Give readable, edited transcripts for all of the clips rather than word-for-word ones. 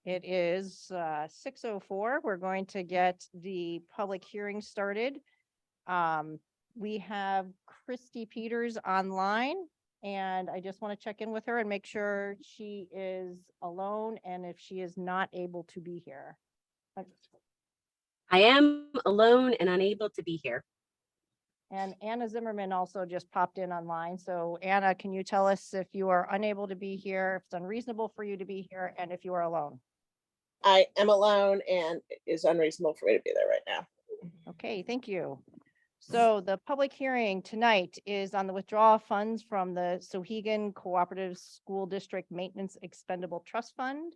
It is 6:04. We're going to get the public hearing started. We have Christy Peters online, and I just want to check in with her and make sure she is alone and if she is not able to be here. I am alone and unable to be here. And Anna Zimmerman also just popped in online. So Anna, can you tell us if you are unable to be here, if it's unreasonable for you to be here, and if you are alone? I am alone and it is unreasonable for me to be there right now. Okay, thank you. So the public hearing tonight is on the withdrawal of funds from the Souhegan Cooperative School District Maintenance Expendable Trust Fund.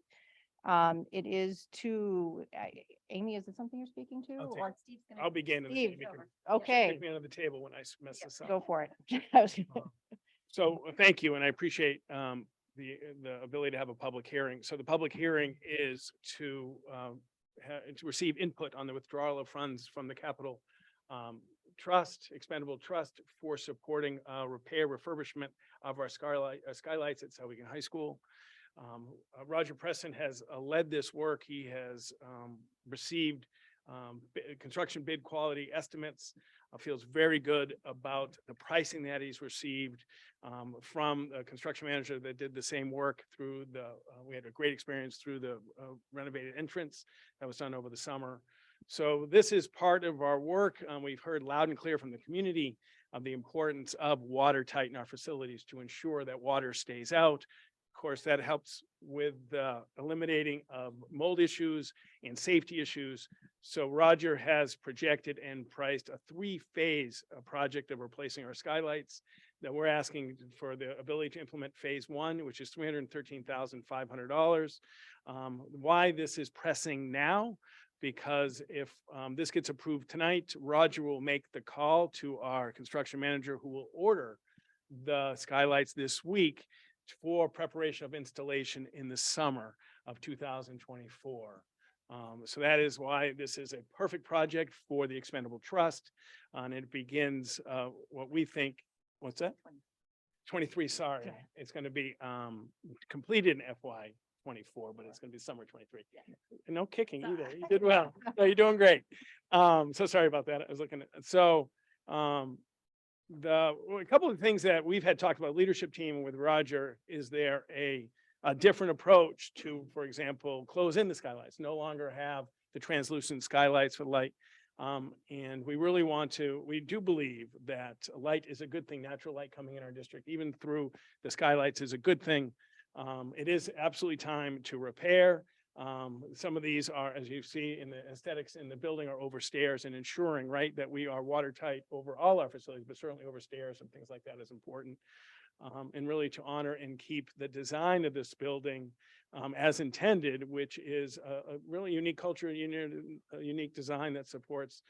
It is to, Amy, is it something you're speaking to? I'll take Or I'll begin. and then Steve, you can okay, Take me under the table when I mess this up. go for it. So thank you, and I appreciate the ability to have a public hearing. So the public hearing is to receive input on the withdrawal of funds from the capital trust, expendable trust, for supporting repair refurbishment of our skylights at Souhegan High School. Roger Preston has led this work. He has received construction bid quality estimates, feels very good about the pricing that he's received from a construction manager that did the same work through the, we had a great experience through the renovated entrance that was done over the summer. So this is part of our work. We've heard loud and clear from the community of the importance of watertight in our facilities to ensure that water stays out. Of course, that helps with eliminating mold issues and safety issues. So Roger has projected and priced a three-phase project of replacing our skylights that we're asking for the ability to implement phase one, which is $313,500. Why this is pressing now? Because if this gets approved tonight, Roger will make the call to our construction manager, who will order the skylights this week for preparation of installation in the summer of 2024. So that is why this is a perfect project for the expendable trust. And it begins what we think, what's that? 23, sorry. Okay. It's going to be completed in FY 24, but it's going to be summer 23. And no kicking either. You did well. No, you're doing great. So sorry about that. I was looking at, so a couple of things that we've had talked about leadership team with Roger. Is there a different approach to, for example, close in the skylights, no longer have the translucent skylights for light? And we really want to, we do believe that light is a good thing. Natural light coming in our district, even through the skylights, is a good thing. It is absolutely time to repair. Some of these are, as you see in the aesthetics in the building, are over stairs, and ensuring, right, that we are watertight over all our facilities, but certainly over stairs and things like that is important. And really to honor and keep the design of this building as intended, which is a really unique culture, a unique design that supports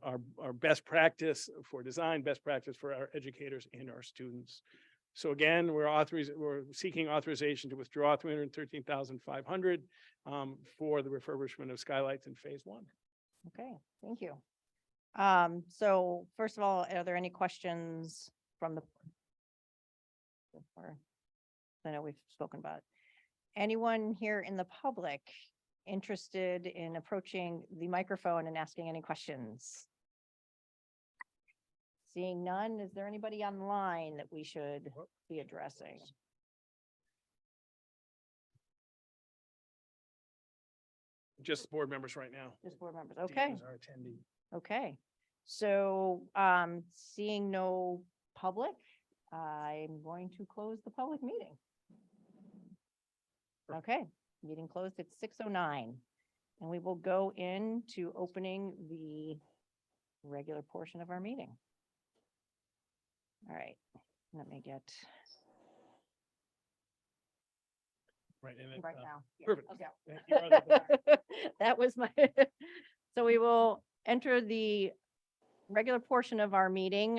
our best practice for design, best practice for our educators and our students. So again, we're seeking authorization to withdraw $313,500 for the refurbishment of skylights in phase one. Okay, thank you. So first of all, are there any questions from the board? I know we've spoken about it. Anyone here in the public interested in approaching the microphone and asking any questions? Seeing none, is there anybody online that we should be addressing? Just board members right now. Just board members, Dean okay, is our attendee. okay. So, seeing no public, I'm going to close the public meeting. Okay, meeting closed at 6:09. And we will go into opening the regular portion of our meeting. All right, let me get Right. And then, right now. Yeah, perfect. okay. You are the- That was my, so we will enter the regular portion of our meeting.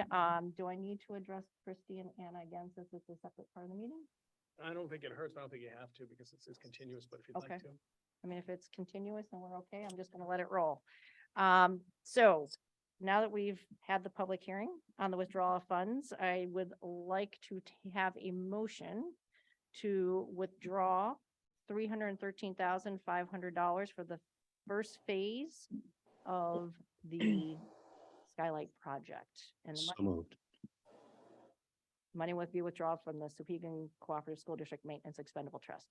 Do I need to address Christy and Anna again, since it's a separate part of the meeting? I don't think it hurts, but I don't think you have to, because it's continuous, but if you'd Okay. like to. I mean, if it's continuous and we're okay, I'm just gonna let it roll. So now that we've had the public hearing on the withdrawal of funds, I would like to have a motion to withdraw $313,500 for the first phase of the Skylight project. And the So money moved. money would be withdrawn from the Souhegan Cooperative School District Maintenance Expendable Trust.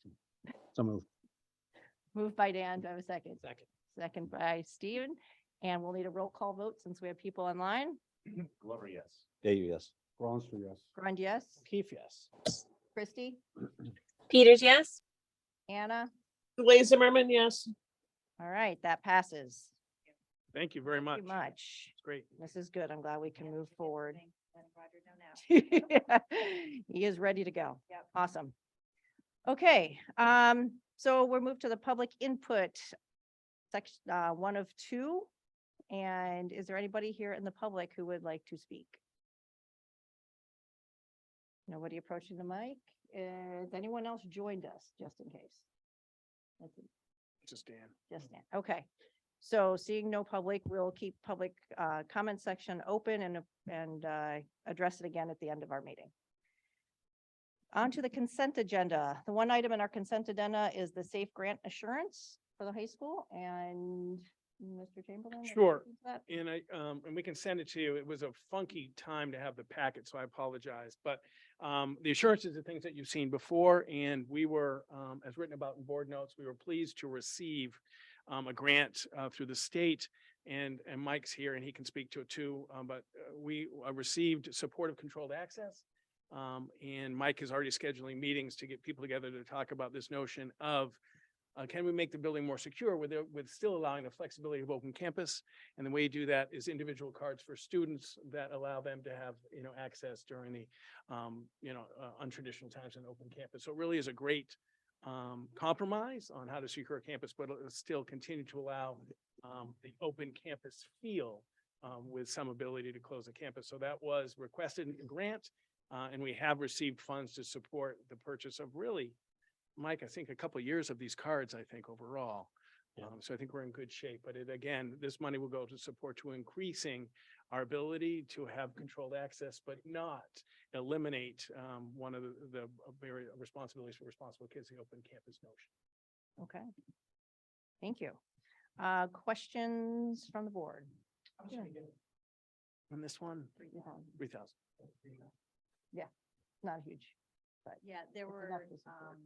So moved. Moved by Dan, do I have a second? Second. Second by Steven, and we'll need a roll call vote since we have people online. Glover, yes. Day, yes. Bronster, yes. Grund, yes. Keith, yes. Christie, Peters, yes. Anna, Leigh Zimmerman, yes. all right, that passes. Thank you very much. Thank you much. It's great. This is good. I'm glad we can move forward. He is ready to go. Yep. Awesome. Okay, so we're moved to the public input section, 1 of 2. And is there anybody here in the public who would like to speak? Nobody approaching the mic? Has anyone else joined us, just in case? That's it. Just Dan. Just Dan. Okay. So seeing no public, we'll keep public comment section open and address it again at the end of our meeting. On to the consent agenda. The one item in our consent agenda is the safe grant assurance for the high school, and Mr. Chamberlain? would you Sure. speak to that? And we can send it to you. It was a funky time to have the packet, so I apologize. But the assurances are things that you've seen before, and we were, as written about in board notes, we were pleased to receive a grant through the state, and Mike's here and he can speak to it too. But we received supportive controlled access. And Mike is already scheduling meetings to get people together to talk about this notion of can we make the building more secure with still allowing the flexibility of open campus? And the way you do that is individual cards for students that allow them to have, access during the, untraditional times in open campus. So it really is a great compromise on how to secure a campus, but it'll still continue to allow the open campus feel with some ability to close a campus. So that was requested in a grant, and we have received funds to support the purchase of really, Mike, I think a couple of years of these cards, I think overall. Yeah. So I think we're in good shape, but again, this money will go to support to increasing our ability to have controlled access, but not eliminate one of the very responsibilities for responsible kids, the open campus notion. Okay. Thank you. Questions from the board? Yeah. On this one, 3,000. Not huge. Yeah, there It's were enough to support.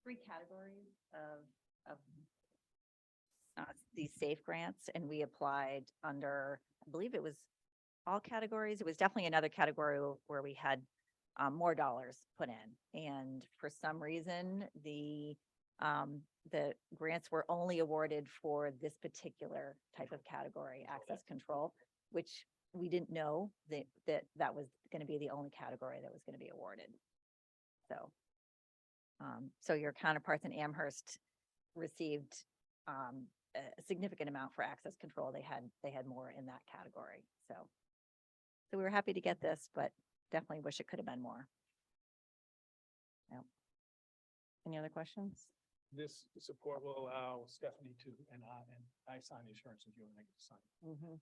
3 categories of these SAFE grants, and we applied under, I believe it was all categories. It was definitely another category where we had more dollars put in. And for some reason, the grants were only awarded for this particular type of category, access control, which we didn't know that was going to be the only category that was going to be awarded. So your counterparts in Amherst received a significant amount for access control. They had more in that category. So we were happy to get this, but definitely wish it could have been more. Any other questions? This support will allow Stephanie to, and I sign the assurances, you and I get to sign.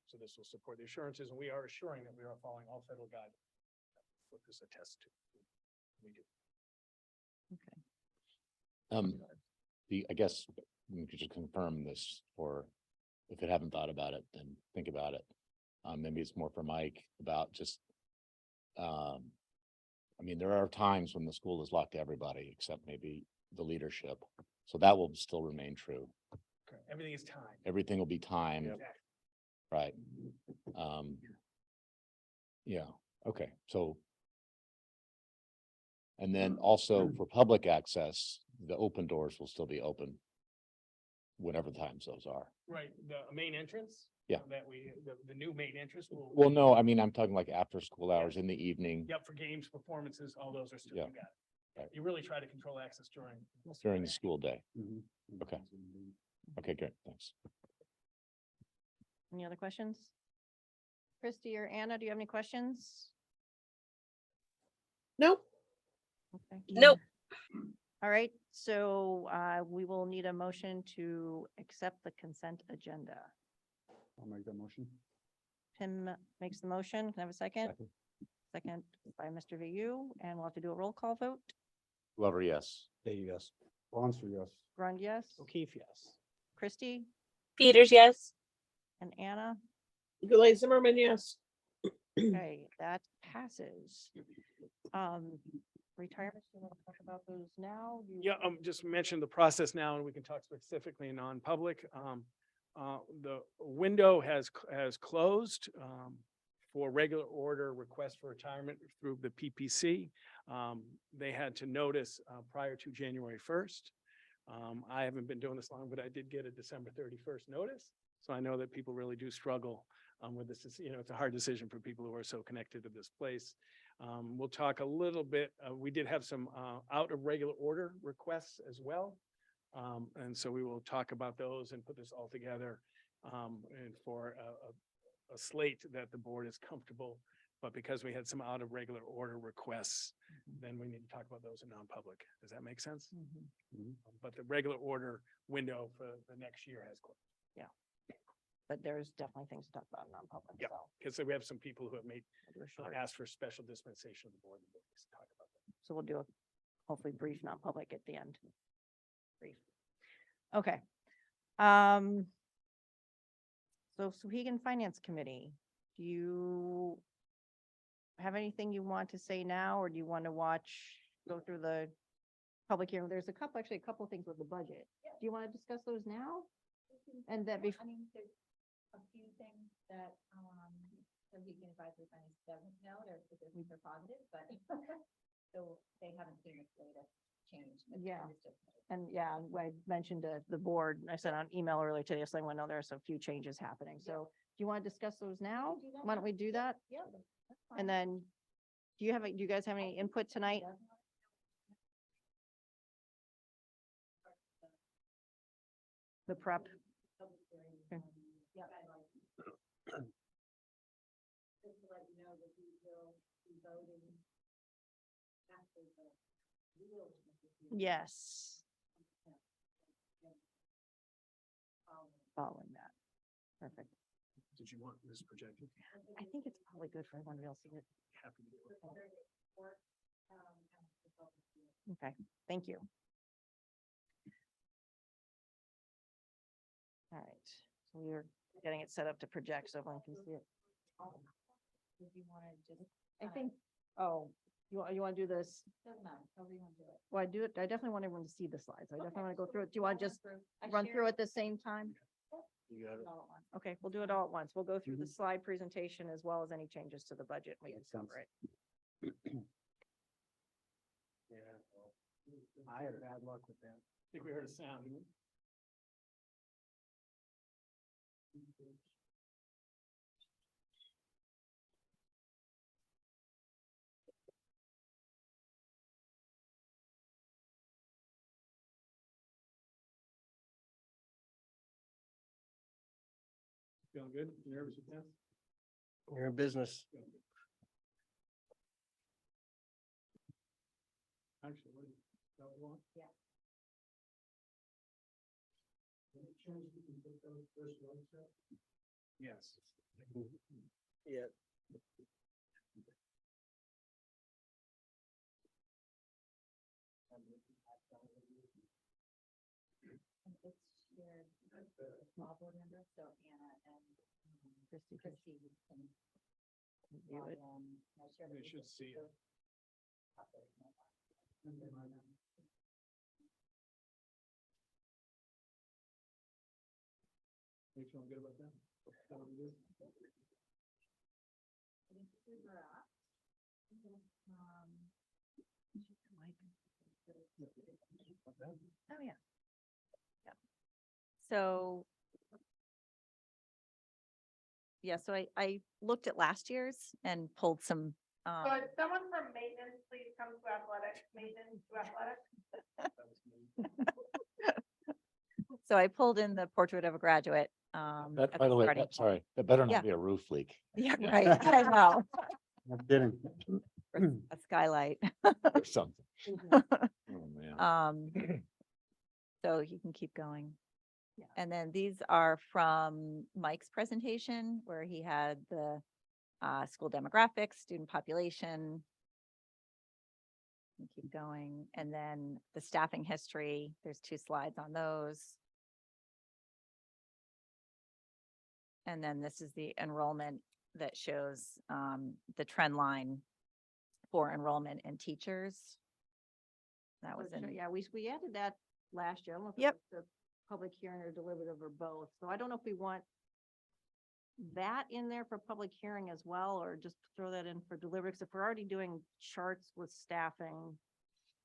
So this will support the assurances, and we are assuring that we are following all federal guidelines. What this attests to. We do. Okay. I guess we could just confirm this, or if you haven't thought about it, then think about it. Maybe it's more for Mike about just, there are times when the school is locked to everybody except maybe the leadership. So that will still remain true. Okay. Everything is timed. Everything will be timed, Exactly. right? Yeah, okay, so. And then also for public access, the open doors will still be open. Whatever times those are. Right, the main entrance? Yeah. That the new main entrance will. Well, no, I'm talking like after school hours in the evening Yep, for games, performances, all those are still, Yeah. you got it. Right. You really try to control access during. during the school day. Okay. Okay, great, thanks. Any other questions? Christy or Anna, do you have any questions? Nope. Okay. Nope. All right, so we will need a motion to accept the consent agenda. I'll make that motion. Tim makes the motion. Can I have a second? Second by Mr. VU, and we'll have to do a roll call vote. Glover, yes. Day, yes. Clancy, yes. Grund, yes, O'Keefe, yes. Christie Peters, yes. and Anna. Gulay Zimmerman, yes. Okay, that passes. Retirement, you want to talk about those now? You- Yeah, just mention the process now and we can talk specifically in non-public. The window has closed, for regular order request for retirement through the PPC. They had to notice, prior to January 1st. I haven't been doing this long, but I did get a December 31st notice. So I know that people really do struggle, with this. It's a hard decision for people who are so connected to this place. We'll talk a little bit, we did have some, out of regular order requests as well. And so we will talk about those and put this all together, and for a slate that the board is comfortable. But because we had some out of regular order requests, then we need to talk about those in non-public. Does that make sense? But the regular order window for the next year has closed. But there's definitely things to talk about in non-public. Yeah. So Because we have some people who have made, we're short. asked for special dispensation of the board. We'll just talk about that. So we'll do a hopefully brief non-public at the end. Brief. Okay. So Souhegan Finance Committee, do you have anything you want to say now, or do you want to go through the public hearing? There's actually a couple of things with the budget. Do you want to discuss those now? And that before, I mean, there's a few things that, so he can advisory finance doesn't know, they're positive, but so they haven't seen this latest change. but Yeah. it's just- and yeah, I mentioned to the board, I sent out an email earlier today, so I want to know there's a few changes happening. So do you want to discuss those now? do that Why don't now. we do that? Yeah, that's fine. And then, do you guys have any input tonight? The prep? Okay. Yeah. Just to let you know that we will be voting after the real. Yes. Following that. Perfect. Did you want this projected? I think it's probably good for everyone to be able to see it. Happy to do it. Okay, thank you. All right, so we are getting it set up to project so everyone can see it. If you want to just. I think, oh, you want to do this? Doesn't matter, however you want to do it. Well, I definitely want everyone to see the slides. I definitely want to go through it. Do you want to just I run through shared at the same time? You got it. all at once. Okay, we'll do it all at once. We'll go through the slide presentation as well as any changes to the budget. We can cover it. Yeah. well, I had bad luck with that. I think we heard a sound. didn't we? Feeling good? Nervous with that? You're in business. Actually, what do you want? Yeah. Any chance we can put those first ones up? Yes. Yeah. And it's shared, all board members, so Anna and Christie, Christie can view log it. in. I shared They with should see it. You feeling good about that? That what it is? Oh, yeah. So. Yeah, so I looked at last year's and pulled some, Could someone from maintenance please come to athletics, maintenance to athletics? so I pulled in the portrait of a graduate. That, at by the way, starting sorry, point. that better Yeah. not be a roof leak. Yeah, Yeah. right, I know, I'm kidding. or a skylight. Or something. Oh, man. So you can keep going. Yeah. And then these are from Mike's presentation where he had the school demographics, student population. and keep going. And then the staffing history, there's 2 slides on those. And then this is the enrollment that shows the trend line for enrollment in teachers. That was in, Yeah, we added that last year. I don't know if it Yep. was the public hearing or deliberative or both. So I don't know if we want that in there for public hearing as well, or just throw that in for deliberative. 'Cause if we're already doing charts with staffing,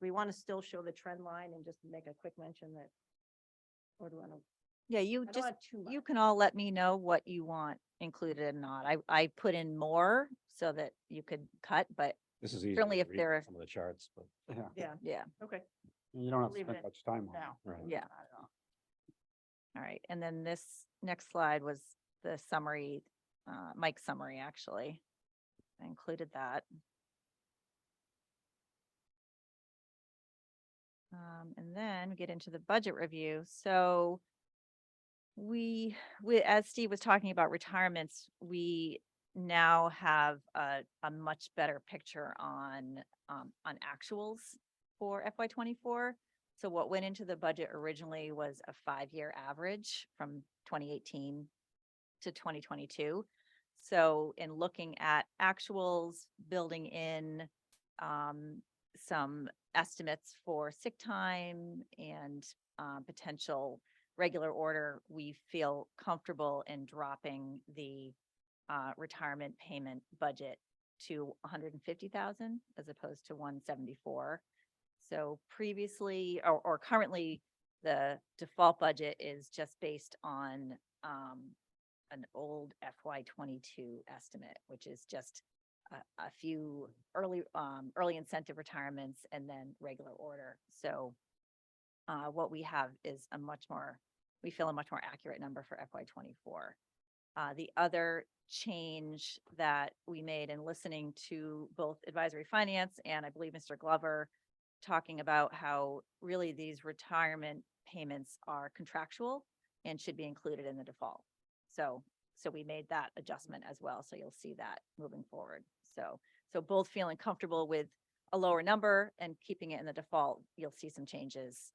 we want to still show the trend line and just make a quick mention that, or do I know? yeah, I you don't just, want too you much. can all let me know what you want included or not. I put in more so that you could cut, but This is easy. Certainly to if read there are- Some of the charts, but yeah, Yeah, yeah, okay. you don't have to Leave spend it much time on No. it. Right. yeah. Not at all. All right. And then this next slide was the summary, Mike's summary, actually. I included that. And then we get into the budget review. So as Steve was talking about retirements, we now have a much better picture on actuals for FY '24. So what went into the budget originally was a 5-year average from 2018 to 2022. So in looking at actuals, building in some estimates for sick time and potential regular order, we feel comfortable in dropping the retirement payment budget to 150,000 as opposed to 174. So previously or currently, the default budget is just based on an old FY '22 estimate, which is just a few early incentive retirements and then regular order. So what we have is we feel a much more accurate number for FY '24. The other change that we made in listening to both advisory finance and I believe Mr. Glover talking about how really these retirement payments are contractual and should be included in the default. So we made that adjustment as well. So you'll see that moving forward. So both feeling comfortable with a lower number and keeping it in the default, you'll see some changes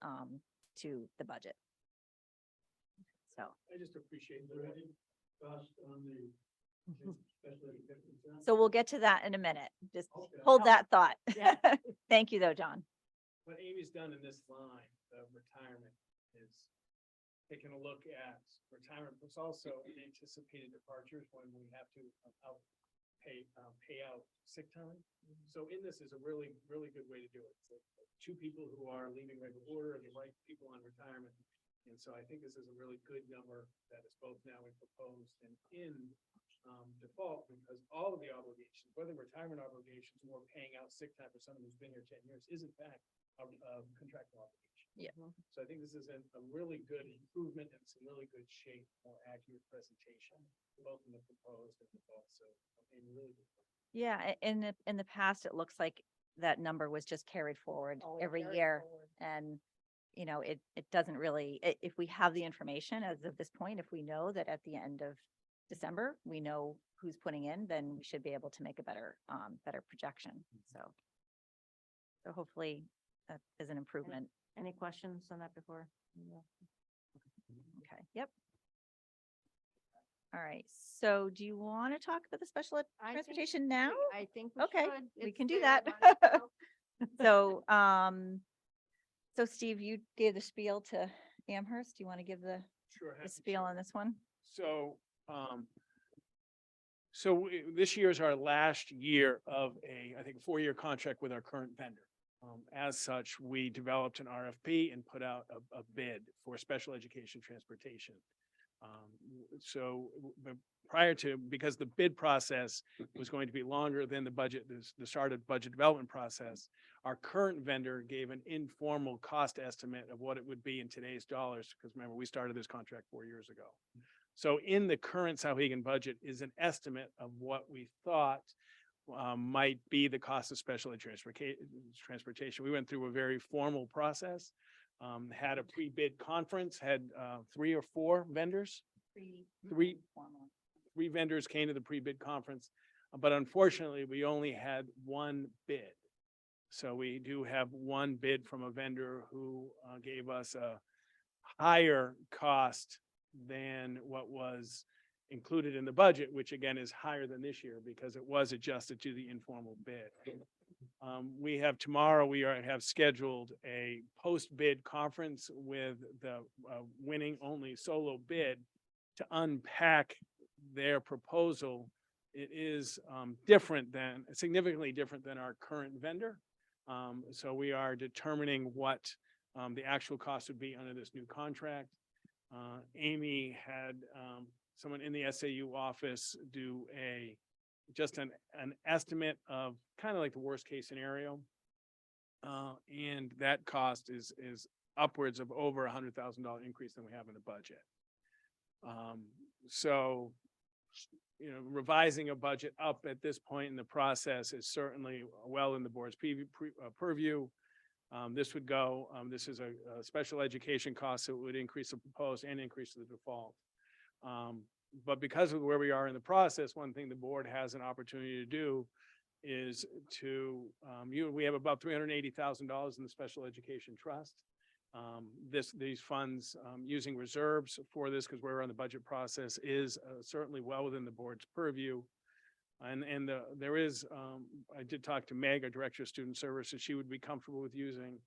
to the budget. So. I just appreciate the cost on the. So we'll get to that in a minute. Just Okay. hold that thought. Yeah. Thank you though, John. What Amy's done in this line of retirement is taking a look at retirement, plus also anticipated departures when we have to pay out sick time. So in this is a really, really good way to do it. So 2 people who are leaving regular order and the right people on retirement. And so I think this is a really good number that is both now in proposed and in default, because all of the obligations, whether retirement obligations or paying out sick time for someone who's been here 10 years, is in fact a contractual obligation. Yeah. So I think this is a really good improvement and it's a really good shape, more accurate presentation, both in the proposed and default. So I mean, really good. Yeah, in the past, it looks like that number was just carried forward Always every carry year. forward. And, it doesn't really, if we have the information as of this point, if we know that at the end of December, we know who's putting in, then we should be able to make a better projection. So hopefully that is an improvement. Any questions on that before? No. Okay, yep. All right, so do you want to talk about the special ed I think transportation now? I think we Okay, should. we It's can do there, that. but, So, so Steve, you gave the spiel to Amherst. Do you want to give the Sure. happy to spiel share. on this one? So, this year is our last year of I think, 4-year contract with our current vendor. As such, we developed an RFP and put out a bid for special education transportation. Because the bid process was going to be longer than the started budget development process, our current vendor gave an informal cost estimate of what it would be in today's dollars, because remember, we started this contract 4 years ago. So in the current Souhegan budget is an estimate of what we thought might be the cost of special ed transportation. We went through a very formal process, had a pre-bid conference, had 3 or 4 vendors. Three vendors came to the pre-bid conference, but unfortunately, we only had one bid. So we do have one bid from a vendor who gave us a higher cost than what was included in the budget, which again is higher than this year because it was adjusted to the informal bid. We have tomorrow, have scheduled a post-bid conference with the winning only solo bid to unpack their proposal. It is significantly different than our current vendor. So we are determining what the actual cost would be under this new contract. Amy had someone in the SAU office do just an estimate of kind of like the worst case scenario. And that cost is upwards of over $100,000 increase than we have in the budget. So, revising a budget up at this point in the process is certainly well in the board's purview. This would go, this is a special education cost that would increase the proposed and increase the default. But because of where we are in the process, one thing the board has an opportunity to do is to, we have about $380,000 in the special education trust. These funds, using reserves for this, because we're on the budget process, is certainly well within the board's purview. And there is, I did talk to Meg, our Director of Student Services. She would be comfortable with using,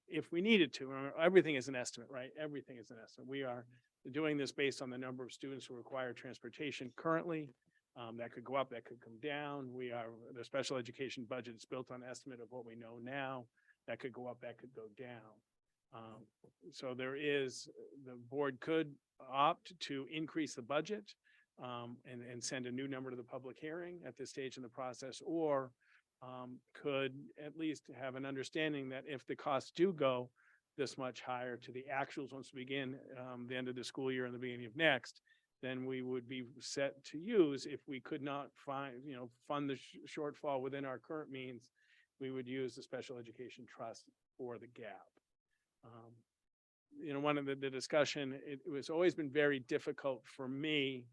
if we needed to. Everything is an estimate, right? Everything is an estimate. We are doing this based on the number of students who require transportation currently. That could go up, that could come down. The special education budget is built on estimate of what we know now. That could go up, that could go down. So the board could opt to increase the budget and send a new number to the public hearing at this stage in the process, or could at least have an understanding that if the costs do go this much higher to the actuals once we begin the end of the school year and the beginning of next, then we would be set to use. If we could not fund the shortfall within our current means, we would use the special education trust for the gap. One of the discussion, it was always been very difficult for me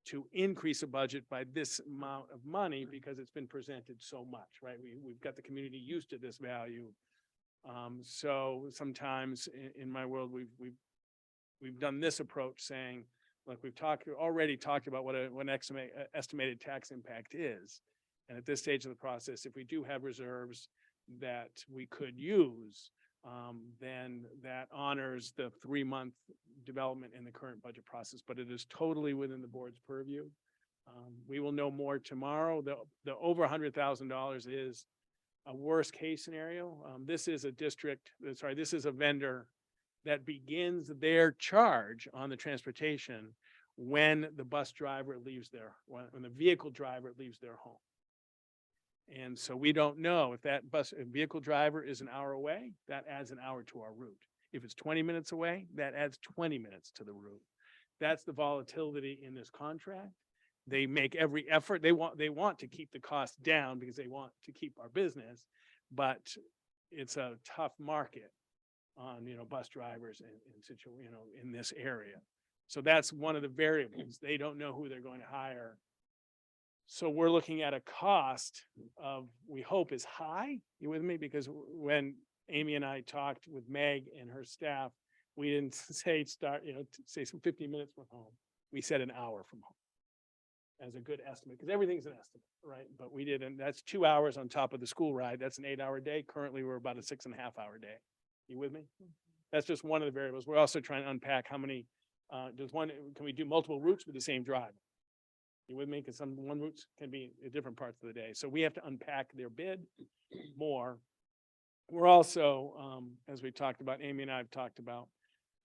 to increase a budget by this amount of money because it's been presented so much, right? We've got the community used to this value. So sometimes in my world, we've done this approach saying, like we've already talked about what an estimated tax impact is. And at this stage of the process, if we do have reserves that we could use, then that honors the 3-month development in the current budget process, but it is totally within the board's purview. We will know more tomorrow. The over $100,000 is a worst case scenario. This is a vendor that begins their charge on the transportation when the bus driver leaves when the vehicle driver leaves their home. And so we don't know if that vehicle driver is an hour away, that adds an hour to our route. If it's 20 minutes away, that adds 20 minutes to the route. That's the volatility in this contract. They make every effort. They want to keep the cost down because they want to keep our business, but it's a tough market on, bus drivers in this area. So that's one of the variables. They don't know who they're going to hire. So we're looking at a cost of, we hope is high. You with me? Because when Amy and I talked with Meg and her staff, we didn't say say some 15 minutes from home. We said an hour from home as a good estimate, because everything's an estimate, right? But we didn't. That's 2 hours on top of the school ride. That's an 8-hour day. Currently, we're about a 6.5-hour day. You with me? That's just one of the variables. We're also trying to unpack how many, can we do multiple routes with the same driver? You with me? Because one routes can be at different parts of the day. So we have to unpack their bid more. We're also, as we talked about, Amy and I have talked about,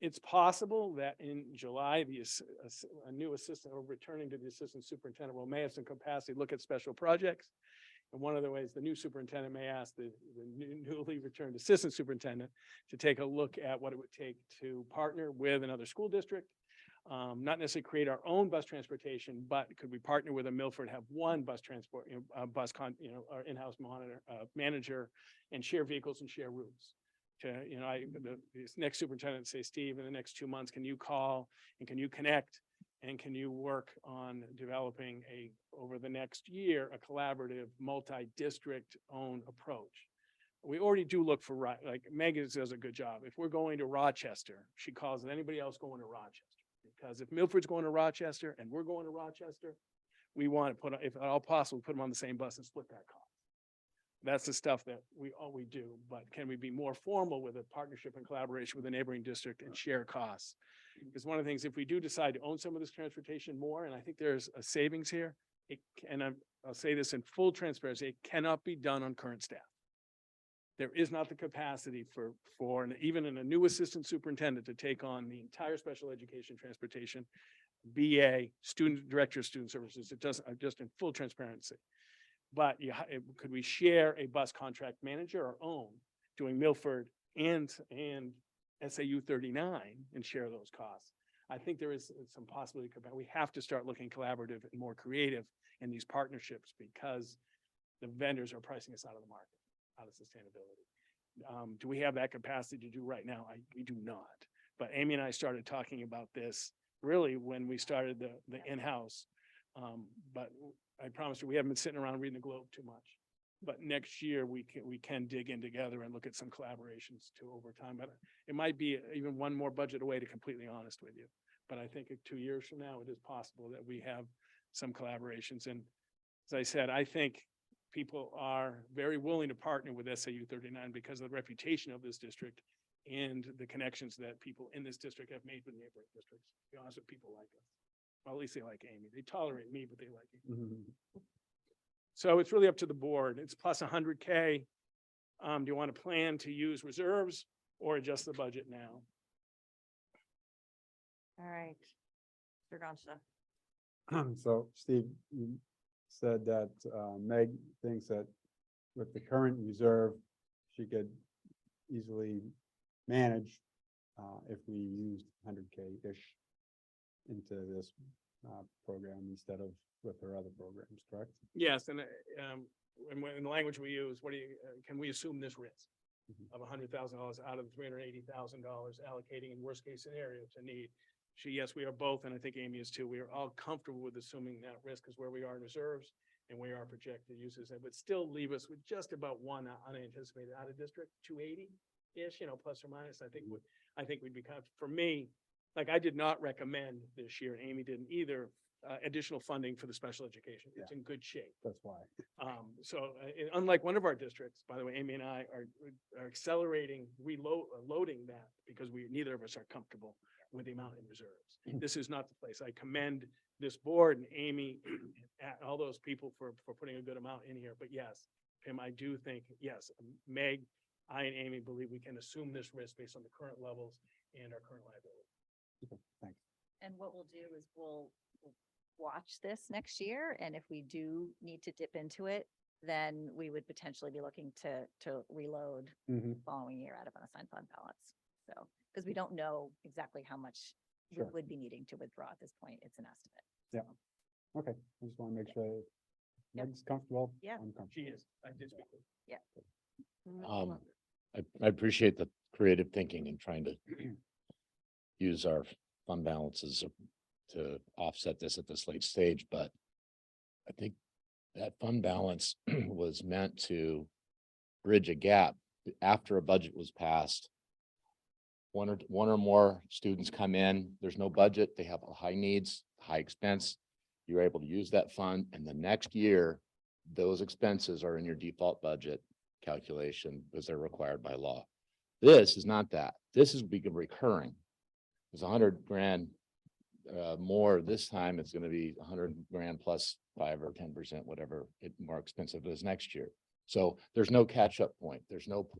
it's possible that in July, a new assistant or returning to the assistant superintendent may have some capacity to look at special projects. And one of the ways the new superintendent may ask the newly returned assistant superintendent to take a look at what it would take to partner with another school district. Not necessarily create our own bus transportation, but could we partner with a Milford, have one bus transport, our in-house manager, and share vehicles and share routes. This next superintendent say, Steve, in the next 2 months, can you call and can you connect and can you work on developing over the next year, a collaborative multi-district owned approach? we already do look for, like Megan does a good job. If we're going to Rochester, she calls it anybody else going to Rochester. Because if Milford's going to Rochester and we're going to Rochester, we want to put, if at all possible, put them on the same bus and split that cost. That's the stuff that we do, but can we be more formal with a partnership and collaboration with a neighboring district and share costs? Because one of the things, if we do decide to own some of this transportation more, and I think there's a savings here, I'll say this in full transparency, it cannot be done on current staff. There is not the capacity even in a new assistant superintendent to take on the entire special education transportation, BA, student director of student services. It doesn't, just in full transparency. But could we share a bus contract manager or own doing Milford and SAU 39 and share those costs? I think there is some possibility. We have to start looking collaborative and more creative in these partnerships because the vendors are pricing us out of the market, out of sustainability. Do we have that capacity to do right now? We do not. But Amy and I started talking about this really when we started the in-house. But I promise you, we haven't been sitting around reading the Globe too much. But next year we can dig in together and look at some collaborations too over time. But it might be even one more budget away, to completely honest with you. But I think 2 years from now, it is possible that we have some collaborations. And as I said, I think people are very willing to partner with SAU 39 because of the reputation of this district and the connections that people in this district have made with neighboring districts. To be honest with people like us. Well, at least they like Amy. They tolerate me, but they like Amy. So it's really up to the board. It's plus 100K. Do you want to plan to use reserves or adjust the budget now? All right. Mr. Gonsha. So Steve, you said that Meg thinks that with the current reserve, she could easily manage if we used 100K-ish into this program instead of with her other programs, correct? Yes, and in the language we use, can we assume this risk of $100,000 out of $380,000 allocating in worst case scenario to need? Yes, we are both, and I think Amy is too. We are all comfortable with assuming that risk is where we are in reserves and where our projected uses, and would still leave us with just about one unanticipated out of district, 280-ish, plus or minus. I think we'd be comfortable. For me, like I did not recommend this year, and Amy didn't either, additional funding for the special education. It's in good shape. That's why. Unlike one of our districts, by the way, Amy and I are accelerating, loading that because neither of us are comfortable with the amount in reserves. This is not the place. I commend this board and Amy, all those people for putting a good amount in here. But yes, Tim, I do think, yes, Meg, I and Amy believe we can assume this risk based on the current levels and our current liability. Okay, thanks. And what we'll do is we'll watch this next year, and if we do need to dip into it, then we would potentially be looking to reload the following year out of unassigned fund balance. So, because we don't know exactly how much we Sure. would be needing to withdraw at this point. It's an estimate. Yeah. Okay, I just want to make sure Yep. Meg's comfortable. Yeah. I'm comfortable. She is. I did speak with her. I appreciate the creative thinking and trying to use our fund balances to offset this at this late stage, but I think that fund balance was meant to bridge a gap after a budget was passed. One or more students come in, there's no budget, they have high needs, high expense. You're able to use that fund, and the next year, those expenses are in your default budget calculation because they're required by law. This is not that. This is recurring. It's 100 grand more this time. It's going to be 100 grand plus 5 or 10%, whatever it more expensive is next year. So there's no catch up point.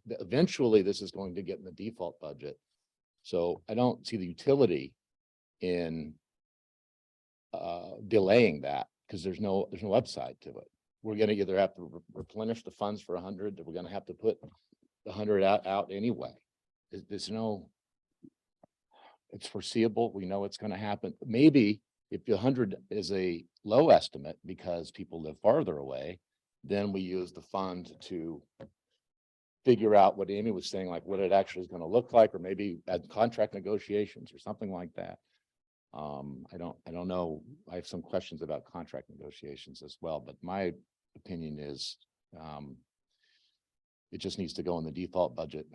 Eventually this is going to get in the default budget. So I don't see the utility in delaying that because there's no upside to it. We're going to either have to replenish the funds for 100, or we're going to have to put the 100 out anyway. There's no, it's foreseeable. We know it's going to happen. Maybe if the 100 is a low estimate because people live farther away, then we use the fund to figure out what Amy was saying, like what it actually is going to look like, or maybe at contract negotiations or something like that. I don't know. I have some questions about contract negotiations as well, but my opinion is It just needs to go in the default budget.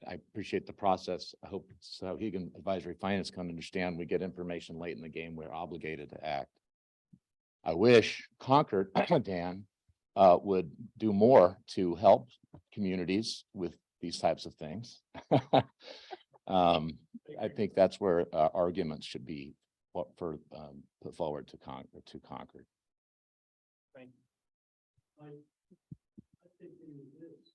I appreciate the process. I hope Souhegan Advisory Finance can understand we get information late in the game, we're obligated to act. I wish Concord, Dan, would do more to help communities with these types of things. I think that's where arguments should be put forward to Concord. Thank you. I think it is this.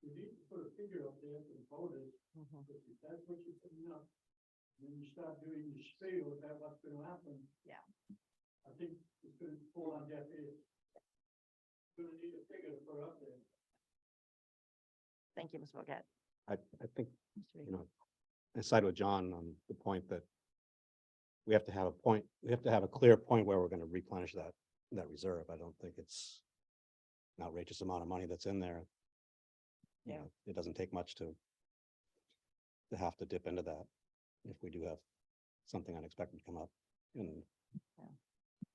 You need to put a figure up there for the voters, Mhm. if that's what you're putting up. When you start doing the spiel about what's gonna happen. Yeah. I think it's gonna fall on deaf ears. Gonna need a figure to put up there. Thank you, Ms. Boget. I think, Mr. you know, I side with John on the point that we have to have a point, we have to have a clear point where we're gonna replenish that reserve. I don't think it's an outrageous amount of money that's in there. You Yeah. know, it doesn't take much to have to dip into that if we do have something unexpected come up. And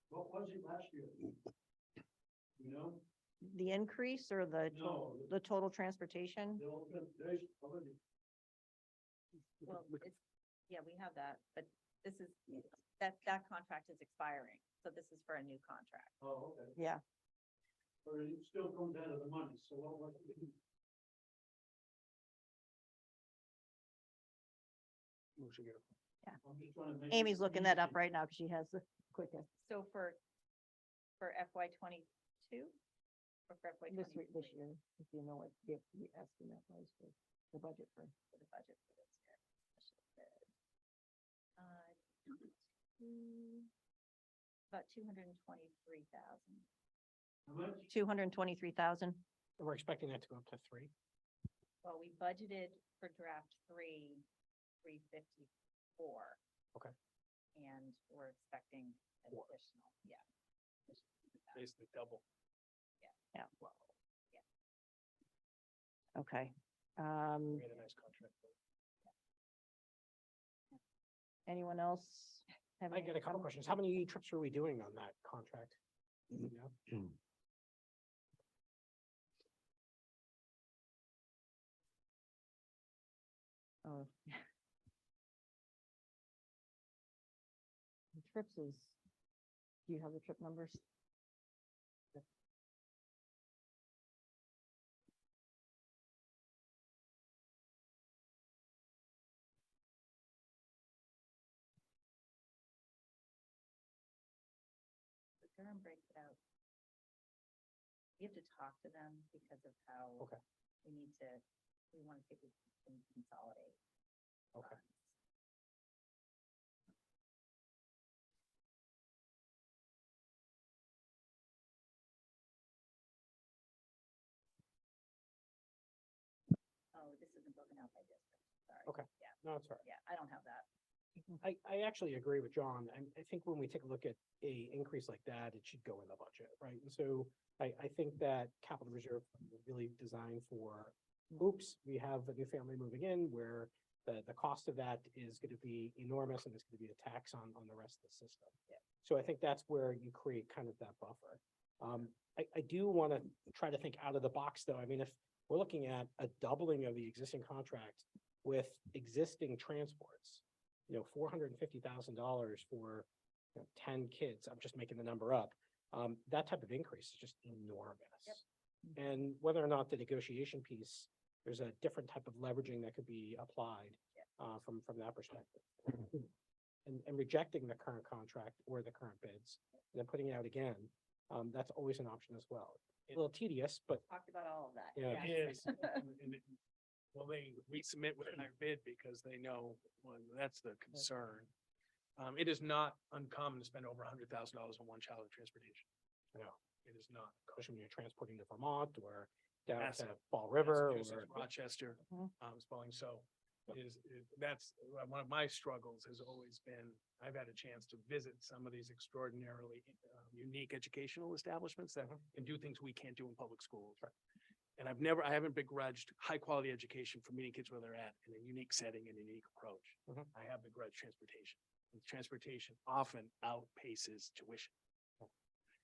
What was it last year? You know? The increase or the, No. the total transportation? There's already. Well, it's, yeah, we have that, but this is, that contract is expiring. So this is for a new contract. Oh, okay. Yeah. But it still comes out of the money, so what was it? I'm just trying to make. Amy's looking that up right now because she has the quickest. So for FY 22? Or for FY This 23? year, if you know what the estimate was for the budget for. For the budget for this year. About 223,000. How much? 223,000. We're expecting that to go up to 3. Well, we budgeted for draft 354. Okay. And we're expecting an Four. additional, yeah. Basically double. Okay. We had a nice contract. Anyone else? have I any get a couple comments? questions. How many trips are we doing on that contract? You know? Oh. The trips is, do you have the trip numbers? Durham breaks it out. We have to talk to them because of how. Okay. We want to see if we can consolidate. Okay. Oh, this isn't broken out by district, sorry. Okay. Yeah, No, it's all right. yeah, I don't have that. I actually agree with John. I think when we take a look at a increase like that, it should go in the budget, right? And so I think that capital reserve is really designed for, oops, we have a new family moving in where the cost of that is going to be enormous and it's going to be a tax on the rest of the system. Yeah. So I think that's where you create kind of that buffer. I do want to try to think out of the box, though. I mean, if we're looking at a doubling of the existing contract with existing transports, you know, $450,000 for 10 kids, I'm just making the number up. That type of increase is just enormous. Yep. And whether or not the negotiation piece, there's a different type of leveraging that could be applied from that perspective. And rejecting the current contract or the current bids, and then putting it out again, that's always an option as well. A little tedious, but Talked about all of that. Yeah. It is. And Well, they resubmit with a higher bid because they know, well, that's the concern. It is not uncommon to spend over $100,000 on one child in transportation. you know, It is not. especially when you're transporting to Vermont or down to Massive. Fall River Massachusetts, or. Rochester, Mhm. Spalding. So that's one of my struggles has always been, I've had a chance to visit some of these extraordinarily unique educational establishments that can do things we can't do in public schools. And I haven't begrudged high quality education for meeting kids where they're at in a unique setting and a unique approach. Mhm. I have begrudged transportation. And transportation often outpaces tuition.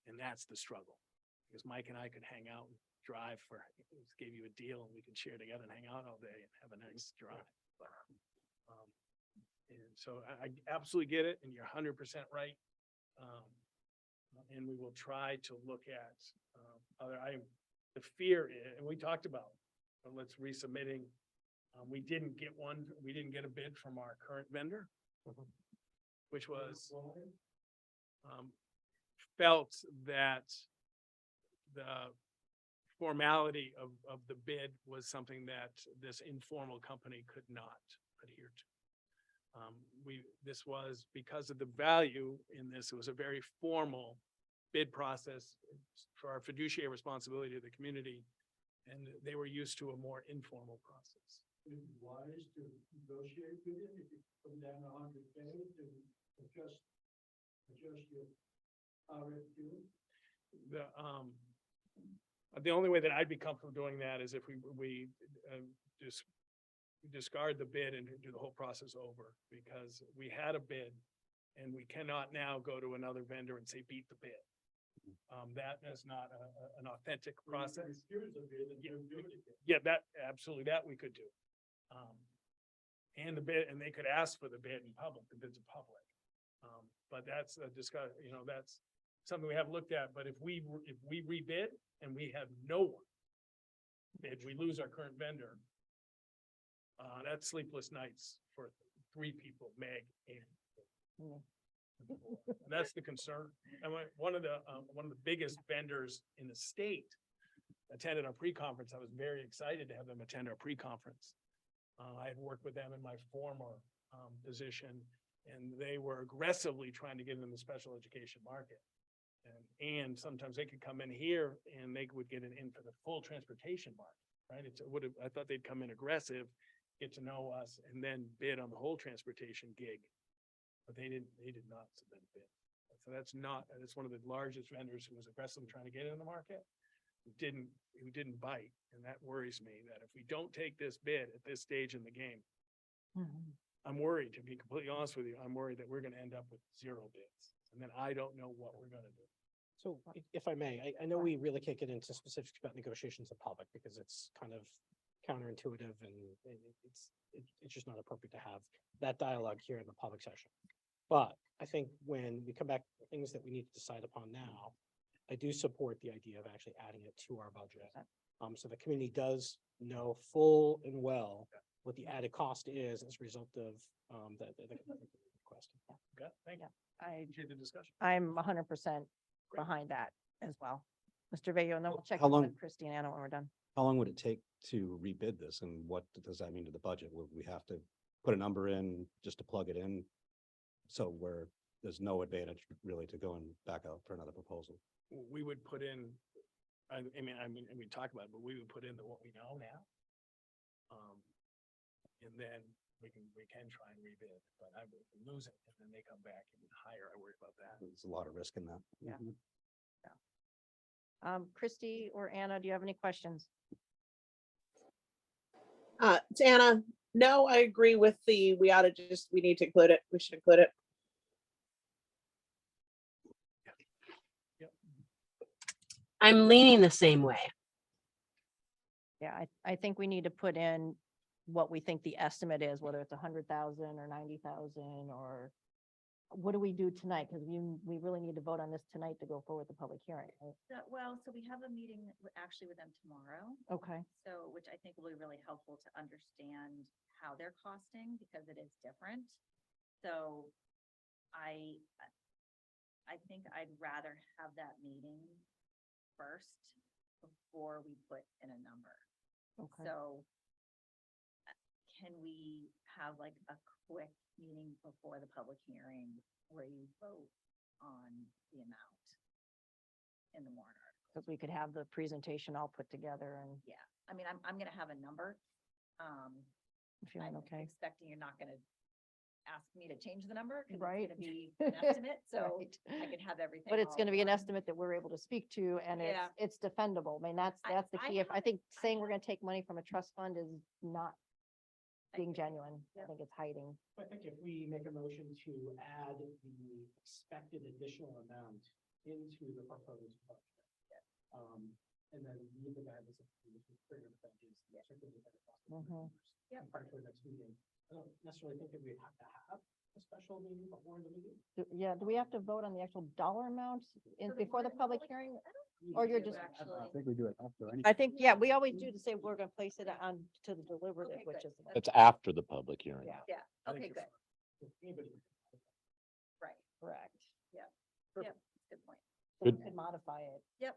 And that's the struggle. Because Mike and I could hang out and drive for, just gave you a deal and we can share together and hang out all day and have a nice drive. But, and so I absolutely get it, and you're 100% right. And we will try to look at, the fear, and we talked about, let's resubmitting. We didn't get a bid from our current vendor, which was, felt that the formality of the bid was something that this informal company could not adhere to. This was because of the value in this, it was a very formal bid process for our fiduciary responsibility to the community. And they were used to a more informal process. Is it wise to negotiate with it if you come down 100K to adjust your RFQ? The only way that I'd be comfortable doing that is if we just discard the bid and do the whole process over, because we had a bid and we cannot now go to another vendor and say, beat the bid. That is not an authentic process. Refuse a bid and then do it again. Yeah, that, absolutely, that we could do. And the bid, and they could ask for the bid in public, the bids are public. But that's a that's something we have looked at, but if we rebid and we have no one bid, we lose our current vendor. That's sleepless nights for 3 people, Meg and. And that's the concern. And one of the biggest vendors in the state attended our pre-conference. I was very excited to have them attend our pre-conference. I had worked with them in my former position, and they were aggressively trying to get in the special education market. And sometimes they could come in here and they would get an in for the full transportation market, right? I thought they'd come in aggressive, get to know us, and then bid on the whole transportation gig. But they did not submit a bid. So that's one of the largest vendors who was aggressively trying to get in the market, who didn't bite. And that worries me, that if we don't take this bid at this stage in the game, I'm worried, to be completely honest with you, I'm worried that we're gonna end up with 0 bids. And then I don't know what we're gonna do. So if I may, I know we really can't get into specifics about negotiations in public because it's kind of counterintuitive and it's just not appropriate to have that dialogue here in the public session. But I think when we come back to things that we need to decide upon now, I do support the idea of actually adding it to our budget. So the community does know full and well what the added cost is as a result of the request. Okay, thank you. I, Appreciate the discussion. I'm 100% behind that as well. Mr. Vega, and then we'll check How in long- with Christy and Anna when we're done. How long would it take to rebid this and what does that mean to the budget? Would we have to put a number in just to plug it in? So where there's no advantage really to going back out for another proposal. We would put in, I mean, we talk about it, but we would put in what we know now. And then we can try and rebid, but I would lose it and then they come back even higher. I worry about that. There's a lot of risk in that. Yeah. Christy or Anna, do you have any questions? It's Anna. No, I agree with we need to include it. We should include it. I'm leaning the same way. Yeah, I think we need to put in what we think the estimate is, whether it's 100,000 or 90,000, or what do we do tonight? Because we really need to vote on this tonight to go forward with the public hearing. Right? So we have a meeting actually with them tomorrow. Okay, So, which I think will be really helpful to understand how they're costing because it is different. So I think I'd rather have that meeting first before we put in a number. okay. So can we have like a quick meeting before the public hearing where you vote on the amount in the warrant article? Because we could have the presentation all put together and Yeah, I mean, I'm gonna have a number. if you're I'm okay. expecting you're not gonna ask me to change the number. 'Cause Right. It's gonna be an estimate, so Right. I can have everything. But it's all gonna be an in one. estimate that we're able to speak to and Yeah. it's defendable. I mean, that's I- the I key. If I have think it. saying we're gonna take money from a trust fund is not I being agree. genuine. I Yep. think it's hiding. I think if we make a motion to add the expected additional amount into the proposed budget, and then leave the guidance of which is trigger the budgets. Mhm. Yep. Prior to the next meeting. I don't necessarily think that we have to have a special meeting before the meeting. Yeah, do we have to vote on the actual dollar amounts in, So the before the wording public hearing? Or you're just, I think we do it after. I think, yeah, we always do to say we're gonna place it on to the deliberative, Okay, which good. is. It's after the public hearing. Yeah. Yeah, I think okay, you're good, If anybody. right, Correct. good point. So we Good. could modify it. Yep.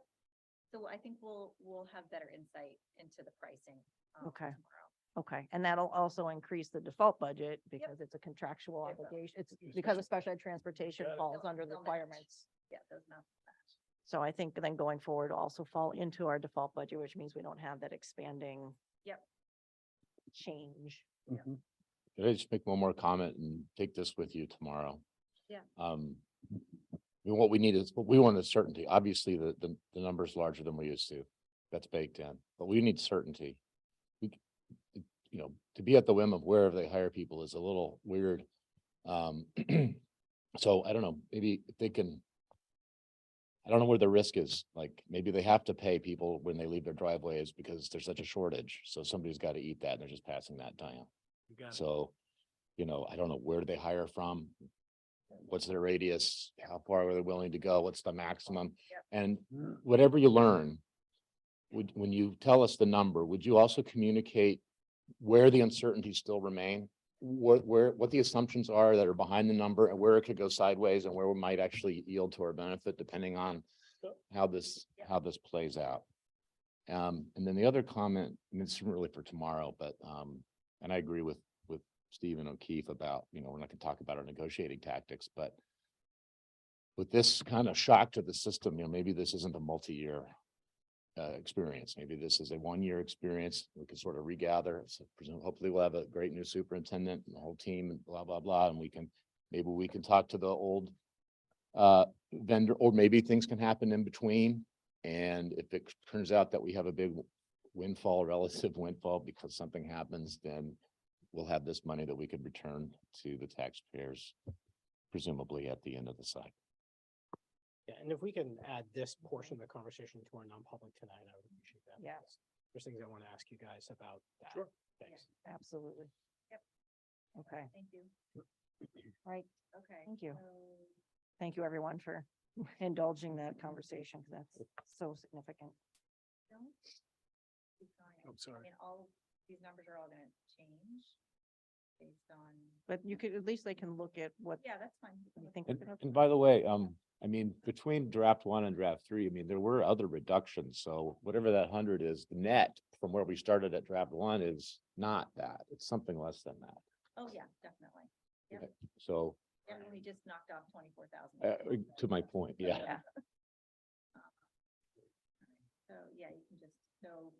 So I think we'll have better insight into the pricing. Okay. Tomorrow. Okay, and that'll also increase the default budget because it's a contractual It will. obligation. It's because of special ed transportation Got it. falls under the They'll match. requirements. Yeah, those numbers. So I think then going forward also fall into our default budget, which means we don't have that expanding. Yep. Change. Mhm. Could I just make one more comment and take this with you tomorrow? Yeah. What we need is, what we want is certainty. Obviously, the number's larger than we used to. That's baked in, but we need certainty. To be at the whim of wherever they hire people is a little weird. So I don't know, maybe if they can. I don't know where the risk is, like, maybe they have to pay people when they leave their driveways because there's such a shortage, so somebody's got to eat that, and they're just passing that down. You got it. So, I don't know, where do they hire from? What's their radius? How far are they willing to go? What's the maximum? And whatever you learn, when you tell us the number, would you also communicate where the uncertainties still remain? What the assumptions are that are behind the number and where it could go sideways and where we might actually yield to our benefit depending on how this plays out. And then the other comment, and it's really for tomorrow, but, and I agree with Stephen O'Keefe about, we're not gonna talk about our negotiating tactics, but with this kind of shock to the system, maybe this isn't a multi-year experience. Maybe this is a 1-year experience. We can sort of regather. So hopefully we'll have a great new superintendent and the whole team and blah, blah, blah. And maybe we can talk to the old vendor, or maybe things can happen in between. And if it turns out that we have a big relative windfall because something happens, then we'll have this money that we could return to the taxpayers, presumably at the end of the cycle. Yeah, and if we can add this portion of the conversation to our non-public tonight, I would appreciate that. Yeah. because There's things I want to ask you guys about that. Sure. Thanks. Absolutely. Yep. Okay, Thank you. right. Okay. Thank you. so- Thank you, everyone, for indulging that conversation, because that's so significant. Don't keep going. I'm I sorry. mean, all these numbers are all gonna change based on, But you could, at least they can look at what yeah, that's fine. you think. we're And, gonna- and by the way, between draft 1 and draft 3, there were other reductions. So whatever that 100 is, the net from where we started at draft 1 is not that. It's something less than that. Oh, yeah, definitely. Yep. So, And we just knocked off 24,000. to my point, yeah. Yeah. So, yeah, you can just, so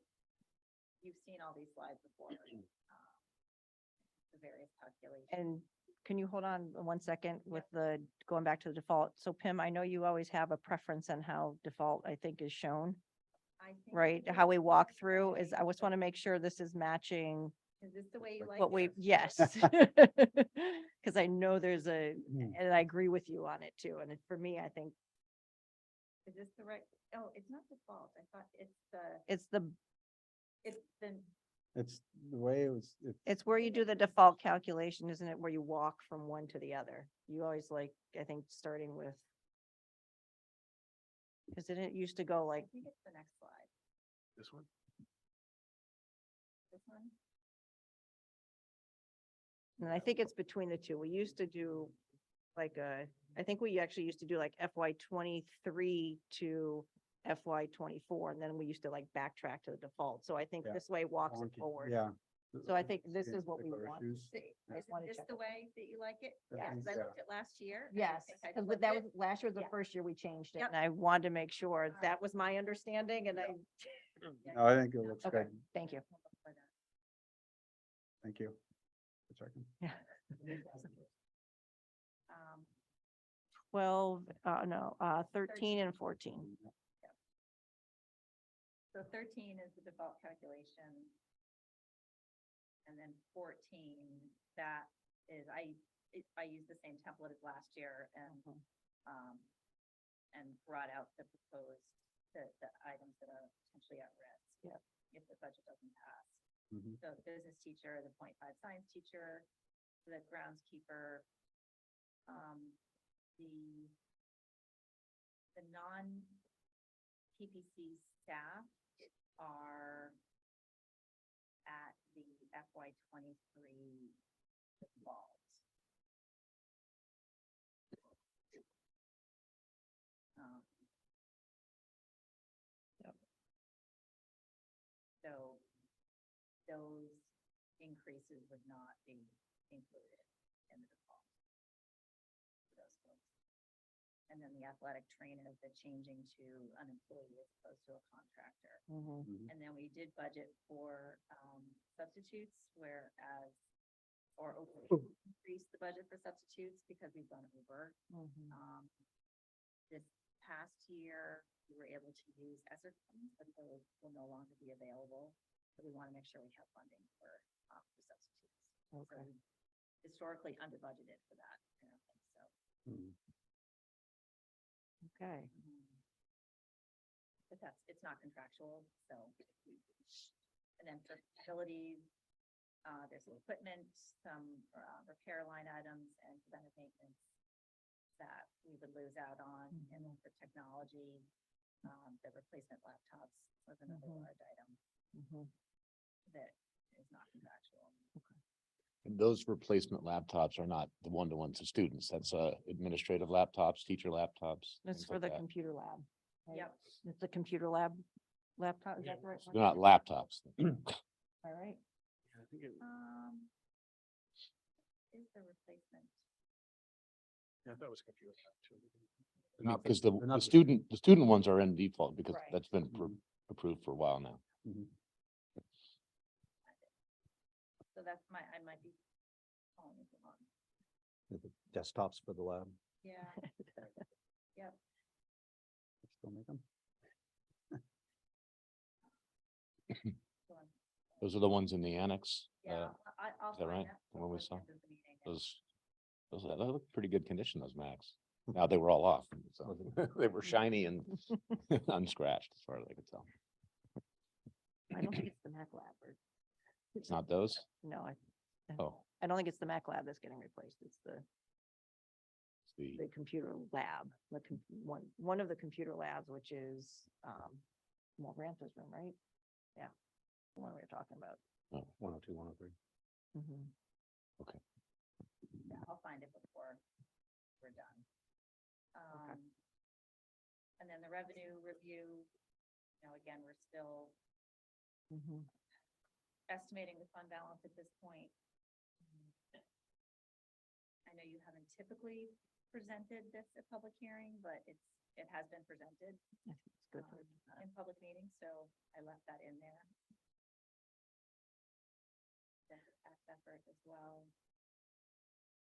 you've seen all these slides before. The various calculations. And can you hold on 1 second with going back to the default? So Pim, I know you always have a preference on how default, I think, is shown, I think right? this How we is walk the through way- is, I just want to make sure this is matching Is this the way you like what we, it? yes. Because I know there's and I agree with you on it too. And for me, I think Is this the right, oh, it's not default. I thought it's the, it's the It's the way it was, It's where you do the default calculation, isn't it? Where you walk from one to the other. You always like, I think, starting with. Because it used to go I like, think it's the next slide. This one? This one? and I think it's between the two. We used to do like I think we actually used to do like FY 23 to FY 24, and then we used to like backtrack to the default. So I think Yeah. this way walks it wonky. forward. Yeah. So I think this Yeah, is what we particular want. issues. See, I just is wanna this check the it. way that you like it? Yeah, Yes, I yeah. looked at last year. and I Yes, think I because flipped that it. was, last year was the Yeah. first year we changed it, Yep. and I wanted to make sure Alright. that was my understanding, and I, No, I think it looks okay, good. thank you. Thank you. for checking. Yeah. Um, 12, 13 and 14. So 13 is the default calculation. And then 14, that is, I used the same template as last year and brought out the proposed the items that are potentially at risk. Yep. If the budget doesn't pass. Mhm. So the business teacher, the 0.5 science teacher, the groundskeeper, the non-PPC staff are at the FY 23 default. Um, Yep. So those increases would not be included in the default. For those folks. And then the athletic trainers, the changing to an employee as opposed to a contractor. Mhm. And then we did budget for substitutes, whereas, or increase the budget for substitutes because we've gone over. Mhm. This past year, we were able to use ESSER funds, but those will no longer be available. So we want to make sure we have funding for substitutes. So Okay. we historically under budgeted for that, apparently, so. Mhm. Okay. But it's not contractual, so. And then for facilities, there's some equipment, some repair line items and preventive maintenance that we would lose out on. And then for technology, the replacement laptops was another Mhm. large item Mhm. that is not contractual. And those replacement laptops are not the one-to-ones to students. That's administrative laptops, teacher laptops. That's things for like the that. computer lab. right? Yep. It's the computer lab laptop, is that right? They're not laptops. All right. I think it- Is the replacement? yeah, I thought it was confused. Not the- Because they're not the student ones are in default because Right. that's been approved for a while now. So that's I might be calling it wrong. The desktops for the lab, Yeah. Yep. Still make them? So I'm- Those are the ones in the annex. Yeah, I'll is that find right? that. The one we before the saw? end of the meeting, yeah. Those they look pretty good condition, those Macs. Now they were all off, so they were shiny and unscratched as far as I could tell. I don't think it's the Mac lab or, It's not those? no, Oh, I don't think it's the Mac lab that's getting replaced. It's it's the computer lab, one of the computer labs, which is, Ranthor's room, right? Yeah, the one we were talking about. 102, 103. Mhm. Yeah, I'll find it before we're done. And then the revenue review, again, we're still Mhm. estimating the fund balance at this point. I know you haven't typically presented this at public hearing, but it has been presented I think it's good. for- in public meetings, so I left that in there. Then the tax effort as well.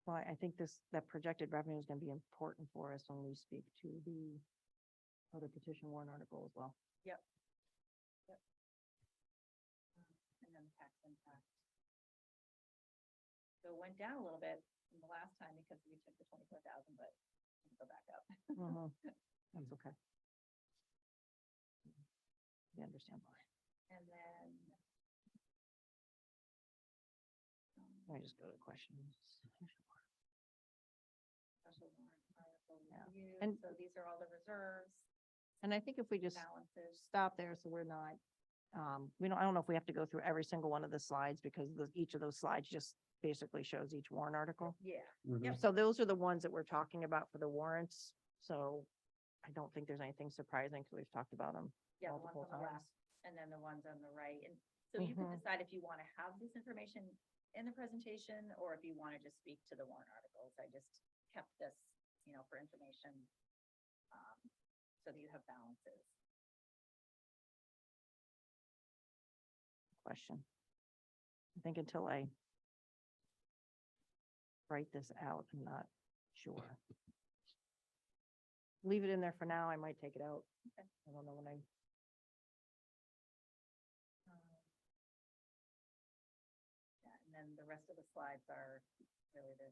Well, I think that projected revenue is gonna be important for us when we speak to the other petition warrant article as well. Yep. And then the tax impact. So it went down a little bit from the last time because we took the 24,000, but it'll go back up. Mhm. That's okay. We understand why. And then. Let me just go to questions. Special warrant article Yeah. review. And- So these are all the reserves, And I think if we just balances. stop there, so we're not, I don't know if we have to go through every single one of the slides because each of those slides just basically shows each warrant article. Yeah, Mhm. So those are the ones that we're talking about for the warrants. So I don't think there's anything surprising because we've talked about them yeah, the ones multiple on the times. left, and then the ones on the right. And so you can Mhm. decide if you want to have this information in the presentation or if you want to just speak to the warrant articles. I just kept this, for information. So that you have balances. Question. I think until I write this out, I'm not sure. Leave it in there for now. I might take it out. Okay. I don't know when I, Yeah, and then the rest of the slides are really the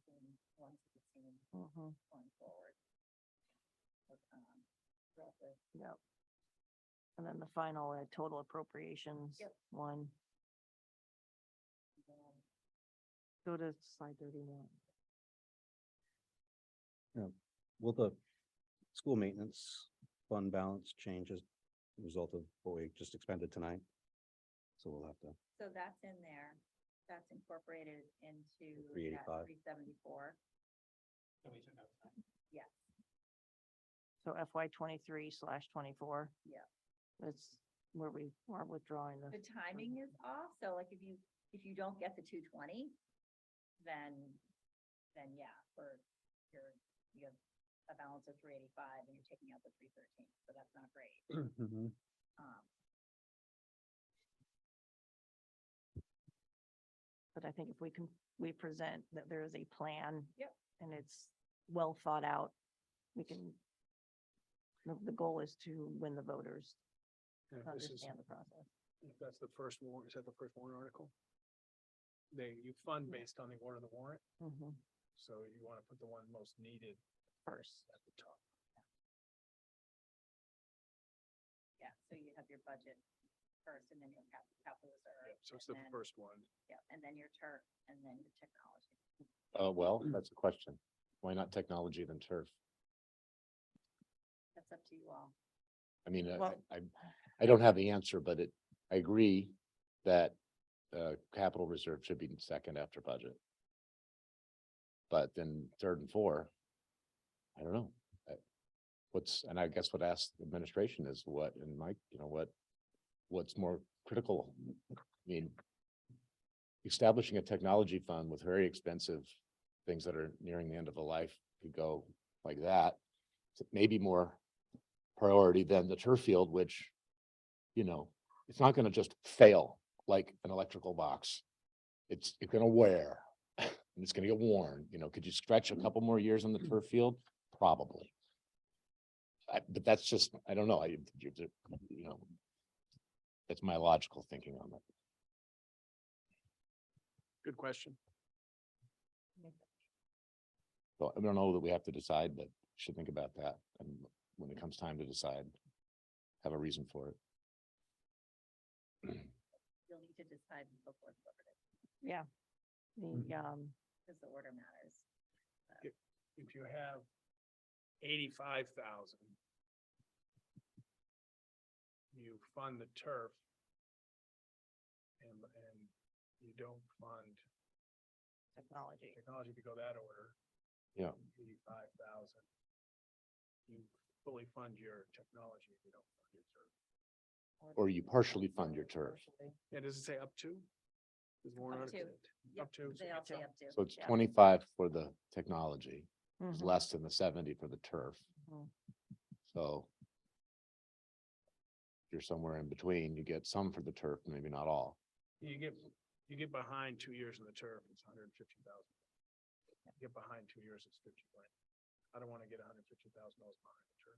same ones that you've seen Mhm. going forward. But, throughout the Yep. And then the final total appropriations, Yep. one. Go to slide 31. Will the school maintenance fund balance change as a result of what we just expended tonight? So we'll have to, So that's in there. That's incorporated into that 385. 374. And we took out time. Yes, So FY 23/24. yeah. That's where we are withdrawing The the. timing is off, so like if you don't get the 220, then yeah, you have a balance of 385 and you're taking out the 313, so that's not great. Um, But I think if we present that there is a plan. Yep. And it's well thought out, we can. The goal is to win the voters, Yeah, to this is, understand the process. if that's the first warrant, is that the first warrant article? You fund based on the order of the warrant, Mhm. so you want to put the one most needed First. at the top. Yeah, so you have your budget first and then your capital reserve. Yeah, so it's and the then- first one. Yeah, and then your turf and then your technology. Well, that's a question. Why not technology than turf? That's up to you all. I mean, Well- I don't have the answer, but I agree that capital reserve should be second after budget. But then third and fourth, I don't know. And I guess what asked the administration is what, and Mike, what's more critical? I mean, establishing a technology fund with very expensive things that are nearing the end of the life could go like that. It's maybe more priority than the turf field, which, it's not gonna just fail like an electrical box. It's gonna wear and it's gonna get worn, could you stretch a couple more years on the turf field? Probably. But that's just, I don't know, that's my logical thinking on that. Good question. So I don't know that we have to decide, but should think about that. And when it comes time to decide, have a reason for it. You'll need to decide before Cooperative, Yeah. because the order matters. If you have 85,000. You fund the turf. And you don't fund Technology. technology, if you go that order. Yeah. 85,000. You fully fund your technology if you don't fund your turf. Or you partially fund your turf. Yeah, does it say up to? Does warrant Up to. article- Yep, Up to. They all say up to. So it's Yeah. 25 for the technology, it's Mhm. less than the 70 for the turf. Mhm. So if you're somewhere in between, you get some for the turf, maybe not all. You get behind 2 years in the turf, it's 150,000. You get behind 2 years, it's 50 grand. I don't want to get $150,000 behind the turf.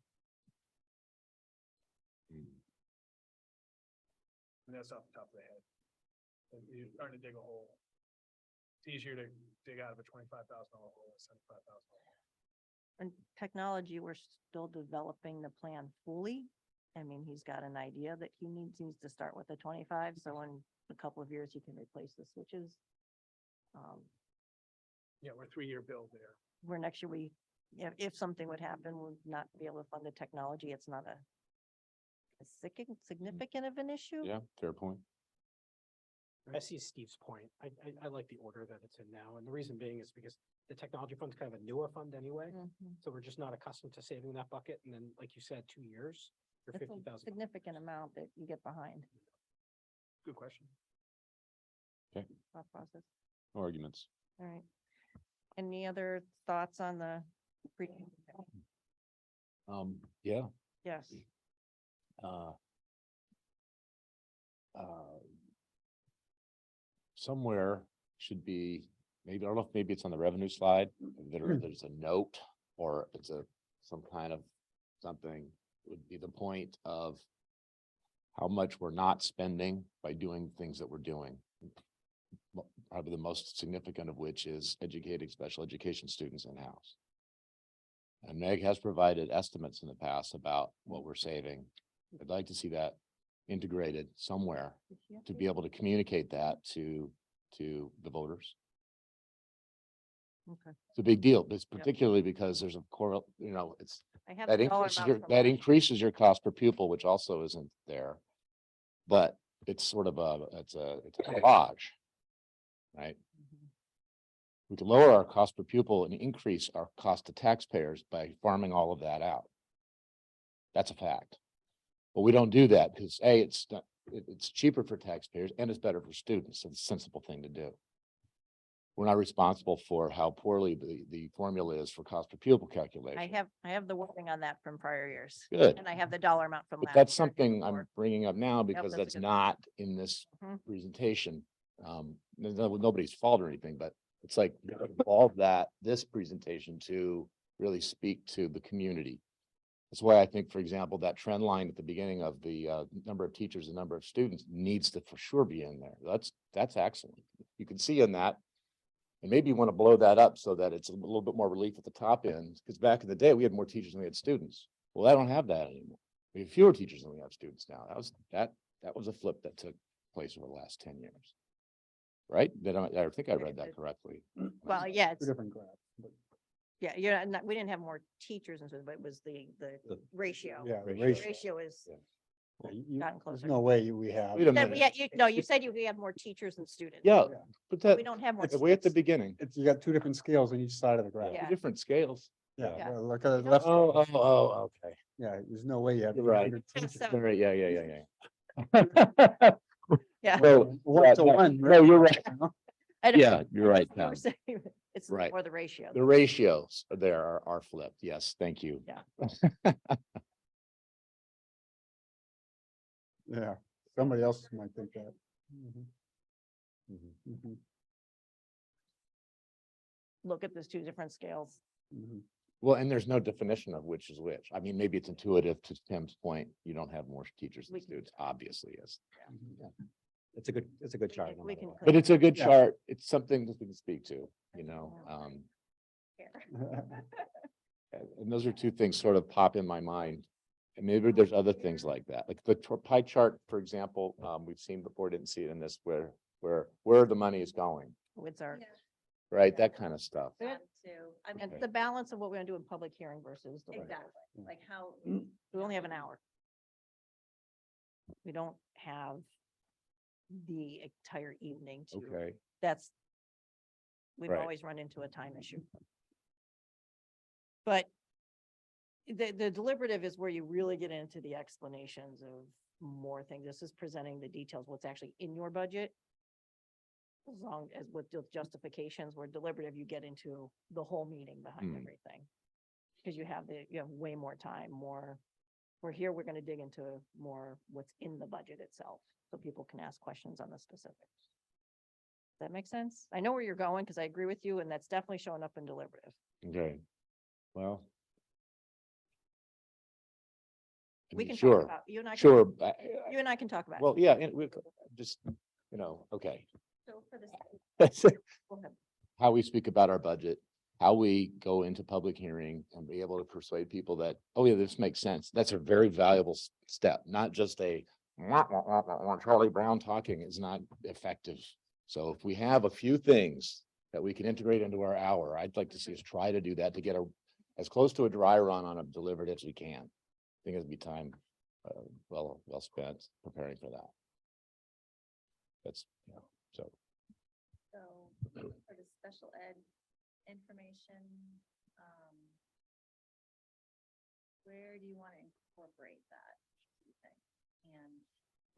And that's off the top of the head. And you're starting to dig a hole. It's easier to dig out of a $25,000 hole than $75,000. And technology, we're still developing the plan fully. I mean, he's got an idea that he needs to start with a 25, so in a couple of years, he can replace the switches. Yeah, we're 3-year build there. Where next year if something would happen, we'll not be able to fund the technology, it's not a significant of an issue. Yeah, fair point. I see Steve's point. I like the order that it's in now, and the reason being is because the technology fund's kind of a newer fund anyway. Mhm. So we're just not accustomed to saving that bucket, and then, like you said, 2 years for It's a 50,000. significant amount that you get behind Good question. that process. No arguments. All right. Any other thoughts on the? pre- Yeah. Yes. uh, Somewhere should be, maybe, I don't know if maybe it's on the revenue slide, there's a note or it's some kind of something would be the point of how much we're not spending by doing things that we're doing. Probably the most significant of which is educating special education students in-house. And Meg has provided estimates in the past about what we're saving. I'd like to see that integrated somewhere to be able to communicate that to the voters. Okay. It's a big deal, but it's Yep. particularly because there's a it's, I have that the dollar increases amount your, from that last year. increases your cost per pupil, which also isn't there. But it's sort of it's a collage, right? Mhm. We can lower our cost per pupil and increase our cost to taxpayers by farming all of that out. That's a fact. But we don't do that because it's not, it's cheaper for taxpayers and it's better for students. So it's a sensible thing to do. We're not responsible for how poorly the formula is for cost per pupil calculation. I have the wording on that from prior years. Good. And I have the dollar amount from But last. that's year and something I'm before. bringing up now because that's a that's good- not in this Mhm. presentation. Nobody's fault or anything, but it's like we gotta evolve this presentation to really speak to the community. That's why I think, for example, that trend line at the beginning of the number of teachers and number of students needs to for sure be in there. That's excellent. You can see in that. And maybe you want to blow that up so that it's a little bit more relief at the top end, because back in the day, we had more teachers than we had students. Well, I don't have that anymore. We have fewer teachers than we have students now. That was a flip that took place over the last 10 years. Right? I think I read that correctly. Well, yeah, Two it's, different graphs, but yeah, we didn't have more teachers and so, but it was the ratio. yeah, the Ratio. The ratio. ratio is, Yeah. yeah, gotten there's closer. no way we have. Wait a That- minute. yeah, no, you said we have more teachers than students. Yeah, Yeah. but But we that, don't have more. way at the students. beginning, It's, you got two different scales on each side of the graph. Yeah. different scales. Yeah, Yeah. well, look at the You left. Oh, side. okay. Yeah, there's no way you have. You're right. 800 teachers. So- All right, yeah. Yeah. No, One to no, one. no, you're right. I don't- Yeah, you're right, I know we're Tom. saying It's Right. more the ratio. The ratios there are flipped. Yes, thank you. Yeah, somebody else might think that. Mhm, mhm, Look at those two different scales. mhm. Well, and there's no definition of which is which. I mean, maybe it's intuitive to Tim's point. You don't have more teachers than We can- students, obviously, yes. It's a good chart. no We matter can what. But it's a good Yeah. chart. It's something that we can speak to, you know, and those are two things sort of pop in my mind. And maybe there's other things like that, like the pie chart, for example, we've seen before, didn't see it in this, where the money is going, With our, right? That kind of stuff. Yeah. I mean, and Okay. the balance of what we're gonna do in public hearing versus. deliberative. exactly, like how, We only have an hour. We don't have the entire evening to, Okay, we've Right. always run into a time issue. But the deliberative is where you really get into the explanations of more things. This is presenting the details, what's actually in your budget. As long as with the justifications, where deliberative, you get into the whole meaning behind Hmm. everything. Because you have way more time, we're here, we're gonna dig into more what's in the budget itself, so people can ask questions on the specifics. Does that make sense? I know where you're going, because I agree with you, and that's definitely showing up in deliberative. okay. Well. I We mean, can talk sure, about, you and I. can- sure. You and I can talk about it. Well, yeah, and we just, okay. so for this, Go ahead. How we speak about our budget, how we go into public hearing and be able to persuade people that, oh yeah, this makes sense. That's a very valuable step, not just a Charlie Brown talking is not effective. So if we have a few things that we can integrate into our hour, I'd like to see us try to do that to get as close to a dry run on a deliberative as we can. I think it'd be time well spent preparing for that. That's, so. so for the special ed information, where do you want to incorporate that, do you think? And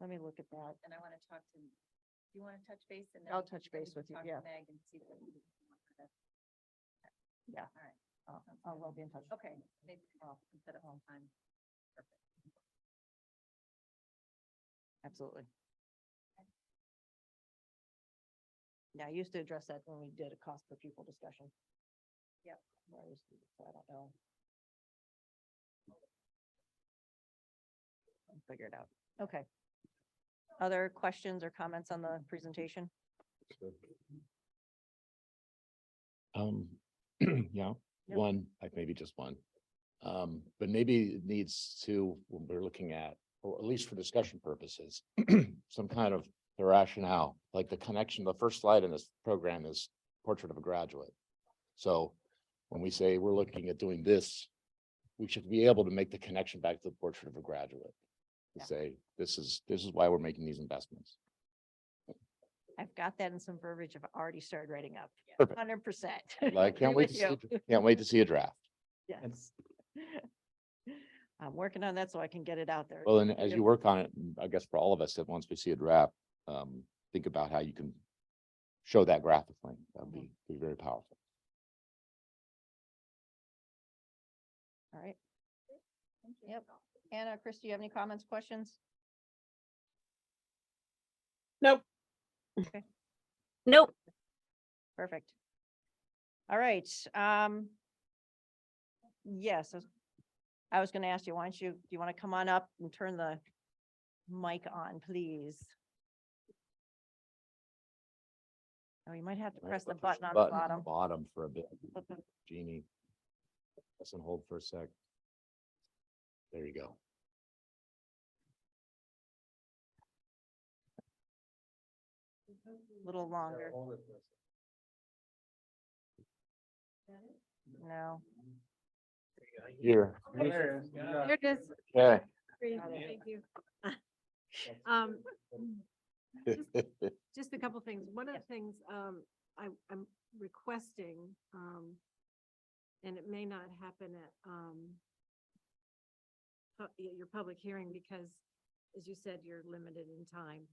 Let me look at that. I want to talk to, do you want to touch base and then? I'll we can- touch then we base can with you, talk to yeah. Meg and see what we want for this. Yeah. All right, I'll be in touch. okay, maybe I'll set up some time. Perfect. Absolutely. Yeah, I used to address that when we did a cost per pupil discussion. Yep. So I don't know. I'll figure it out. Okay. Other questions or comments on the presentation? Yeah, Yep. one, like maybe just one. But maybe it needs to, when we're looking at or at least for discussion purposes, some kind of the rationale, like the connection, the first slide in this program is portrait of a graduate. So when we say we're looking at doing this, we should be able to make the connection back to the portrait of a graduate. Yeah. To say, this is why we're making these investments. I've got that in some verbiage I've already started writing up. Perfect. 100%. Well, I can't wait to see, can't wait to see a draft. Yes. I'm working on that so I can get it out there. Well, and as you work on it, I guess for all of us, that once we see a draft, think about how you can show that graphically. That'd be very powerful. All right. Yep. Anna, Chris, do you have any comments, questions? Nope. Nope. Perfect. All right. Yes, I was going to ask you, why don't you, do you want to come on up and turn the mic on, please? Oh, you might have to press the button on the bottom. Bottom for a bit. Flip it. Jeannie. Press and hold for a sec. There you go. A little longer. No. Here. There it is. Okay. Great, thank you. Just a couple things. One of the things, I'm requesting, and it may not happen at your public hearing because, as you said, you're limited in time.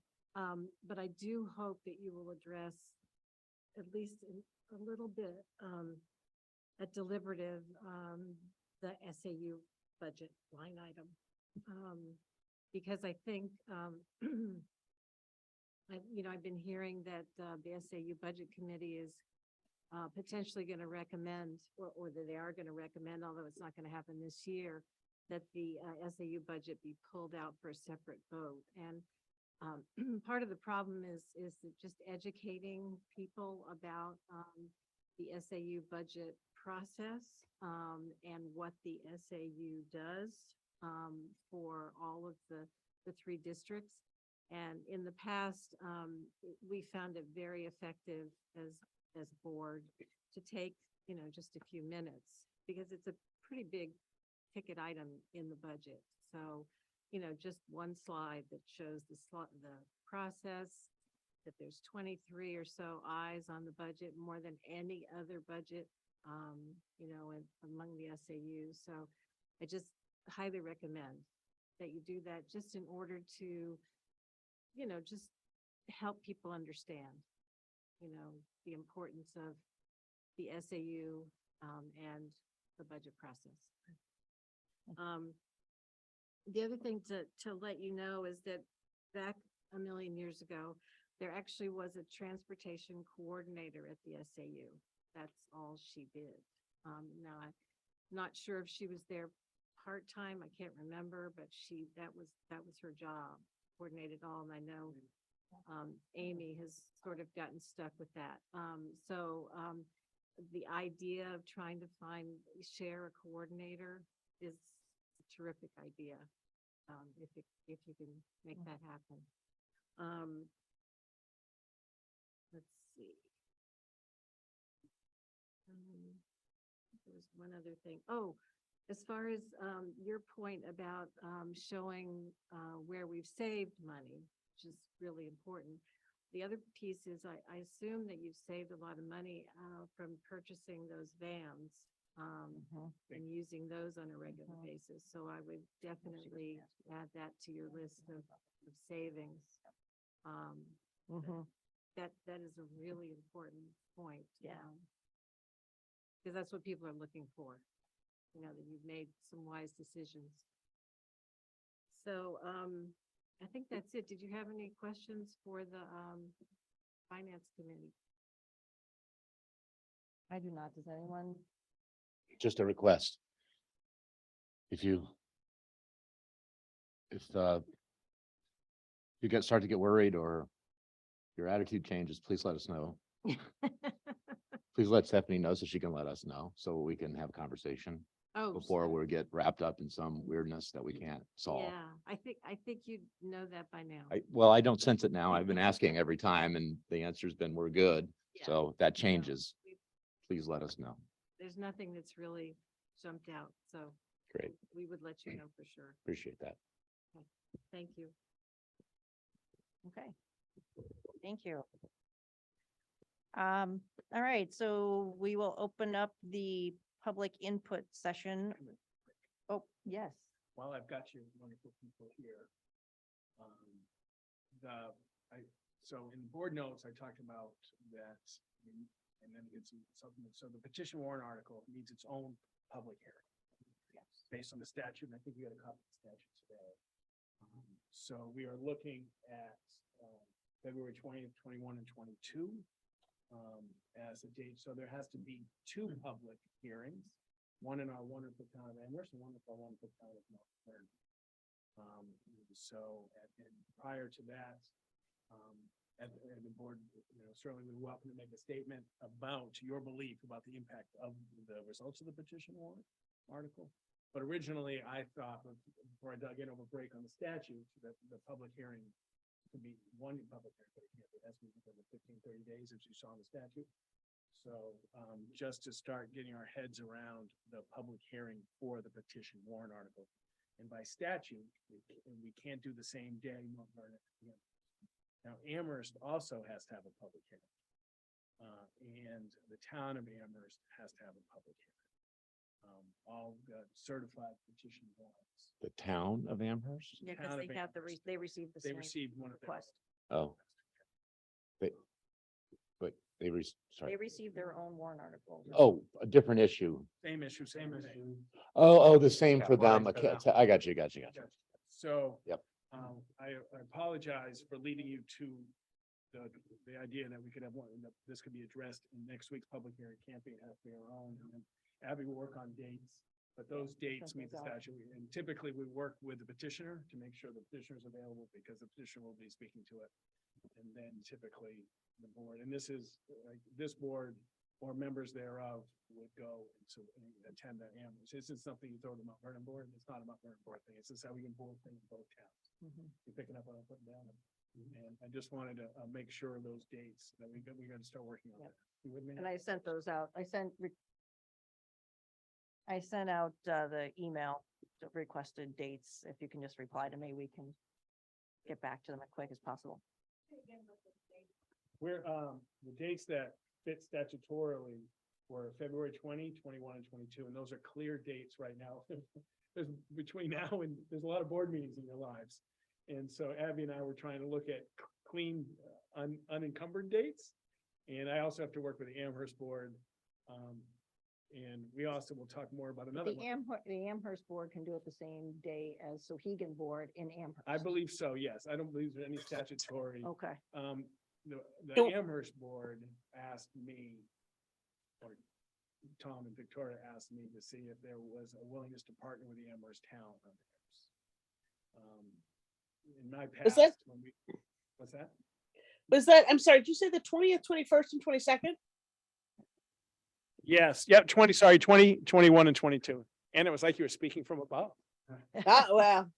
But I do hope that you will address at least a little bit, at deliberative, the SAU budget line item. Because I think, I've been hearing that the SAU Budget Committee is potentially going to recommend, or that they are going to recommend, although it's not going to happen this year, that the SAU budget be pulled out for a separate vote. And part of the problem is that just educating people about the SAU budget process and what the SAU does for all of the three districts. And in the past, we found it very effective as a board to take, just a few minutes, because it's a pretty big ticket item in the budget. So, just one slide that shows the process, that there's 23 or so eyes on the budget, more than any other budget, among the SAUs. So I just highly recommend that you do that, just in order to, just help people understand, the importance of the SAU and the budget process. The other thing to let you know is that back a million years ago, there actually was a transportation coordinator at the SAU. That's all she did. Now I'm not sure if she was there part-time, I can't remember, but that was her job, coordinated all, and I know Amy has sort of gotten stuck with that. The idea of trying to share a coordinator is a terrific idea, if you can make that happen. Let's see. There was one other thing. Oh, as far as your point about showing where we've saved money, which is really important. The other piece is I assume that you've saved a lot of money from purchasing those vans and using those on a regular basis. So I would definitely add that to your list of savings. That is a really important point. Yeah. Because that's what people are looking for, that you've made some wise decisions. So I think that's it. Did you have any questions for the Finance Committee? I do not. Does anyone? Just a request. If you start to get worried or your attitude changes, please let us know. Please let Stephanie know so she can let us know, so we can have a conversation. Oh, before so- we get wrapped up in some weirdness that we can't solve. Yeah, I think you know that by now. Well, I don't sense it now. I've been asking every time and the answer's been, we're good. Yeah. So if that changes, we- please let us know. There's nothing that's really jumped out, so Great, we would let you know for sure. appreciate that. Thank you. Okay. Thank you. All right, so we will open up the public input session. Oh, yes. While I've got you wonderful people here. So in the board notes, I talked about that, and then it's something, so the petition warrant article needs its own public hearing. Based on the statute, and I think you got a copy of the statute today. So we are looking at February 20th, 21, and 22 as a date. So there has to be two public hearings, one in our wonderful town of Amherst and one in our wonderful town of Mount Vernon. So, and prior to that, and the board, certainly would welcome to make a statement about your belief about the impact of the results of the petition warrant article. But originally, I thought, before I dug in over break on the statute, that the public hearing could be one public hearing, but it has to be within the 15, 30 days, as you saw in the statute. So just to start getting our heads around the public hearing for the petition warrant article. And by statute, we can't do the same day. Now, Amherst also has to have a public hearing. And the town of Amherst has to have a public hearing. All certified petition warrants. The town of Amherst? Yeah, Town because of they have Amherst. they received the They same received one of their. request. Oh. But they They sorry. received their own warrant article. Oh, a different issue. Same issue, same issue. Oh, the same Yeah, for them. warrants for Okay, I got you. So. Yep. I apologize for leading you to the idea that we could have one, that this could be addressed in next week's public hearing. Can't be, it has to be our own. And then Abby will work on dates, but those dates meet the statute. And typically we work with the petitioner to make sure the petitioner is available because the petitioner will be speaking to it. And then typically the board, and this is like this board or members thereof would go and attend that Amherst. This is something you throw to the Mount Vernon board. It's not a Mount Vernon board thing. It's just how we can board things in both towns. You're picking up what I'm putting down. And I just wanted to make sure of those dates that we're going to start working on Yep. that. You with me? And I sent those out. I sent out the email that requested dates. If you can just reply to me, we can get back to them as quick as possible. We're, the dates that fit statutorily were February 20, 21, and 22, and those are clear dates right now. There's between now and there's a lot of board meetings in your lives. And so Abby and I were trying to look at clean, unencumbered dates. And I also have to work with the Amherst board. And we also will talk more about another one. The Amherst board can do it the same day as Souhegan board in Amherst. I believe so, yes. I don't believe there's any statutory. Okay. The No. Amherst board asked me, or Tom and Victoria asked me to see if there was a willingness to partner with the Amherst town on this. In my Was past, that- what's that? Was that, I'm sorry, did you say the 20th, 21st, and 22nd? Yes, yep, 20, 21, and 22. And it was like you were speaking from above. Ah, well,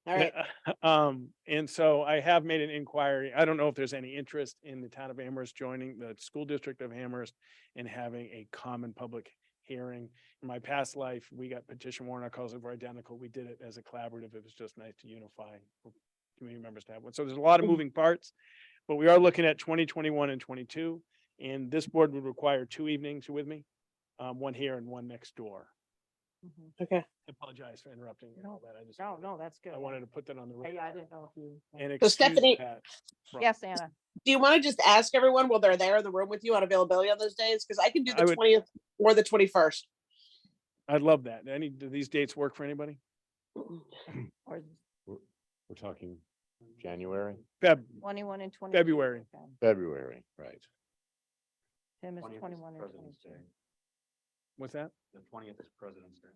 all right. And so I have made an inquiry. I don't know if there's any interest in the town of Amherst joining the school district of Amherst and having a common public hearing. In my past life, we got petition warrant articles that were identical. We did it as a collaborative. It was just nice to unify for community members to have one. So there's a lot of moving parts, but we are looking at 20, 21, and 22. And this board would require 2 evenings. You with me? One here and one next door. Okay. I apologize for interrupting and all that. I just, No, that's good. I wanted to put that on the Yeah, I radar. didn't know if you. And So excuse Stephanie- that from- Yes, Anna. Do you want to just ask everyone while they're there in the room with you on availability on those days? Because I can do I the would- 20th or the 21st. I'd love that. Do these dates work for anybody? Or We're talking January, 21 and 20. February. February, right? Tim is 21 and 22. What's that? The 20th is President's Day.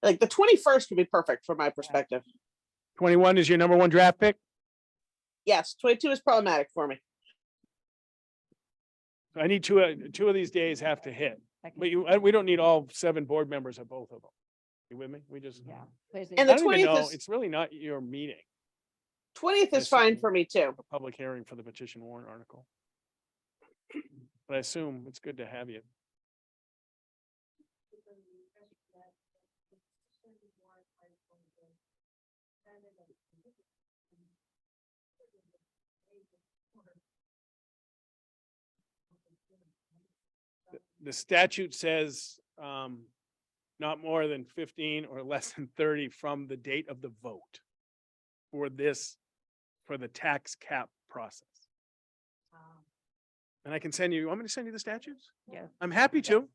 Like the 21st would be perfect from my perspective. 21 is your number one draft pick? Yes, 22 is problematic for me. I need two of these days have to hit. I can- But we don't need all 7 board members at both of them. You with me? We just, Yeah. And I the don't even 20th know, is, it's really not your meeting, 20th I is fine assume- for me too. a public hearing for the petition warrant article. But I assume it's good to have you. The statute says, not more than 15 or less than 30 from the date of the vote for the tax cap process. And I can send you, want me to send you the statutes? Yeah. I'm happy to.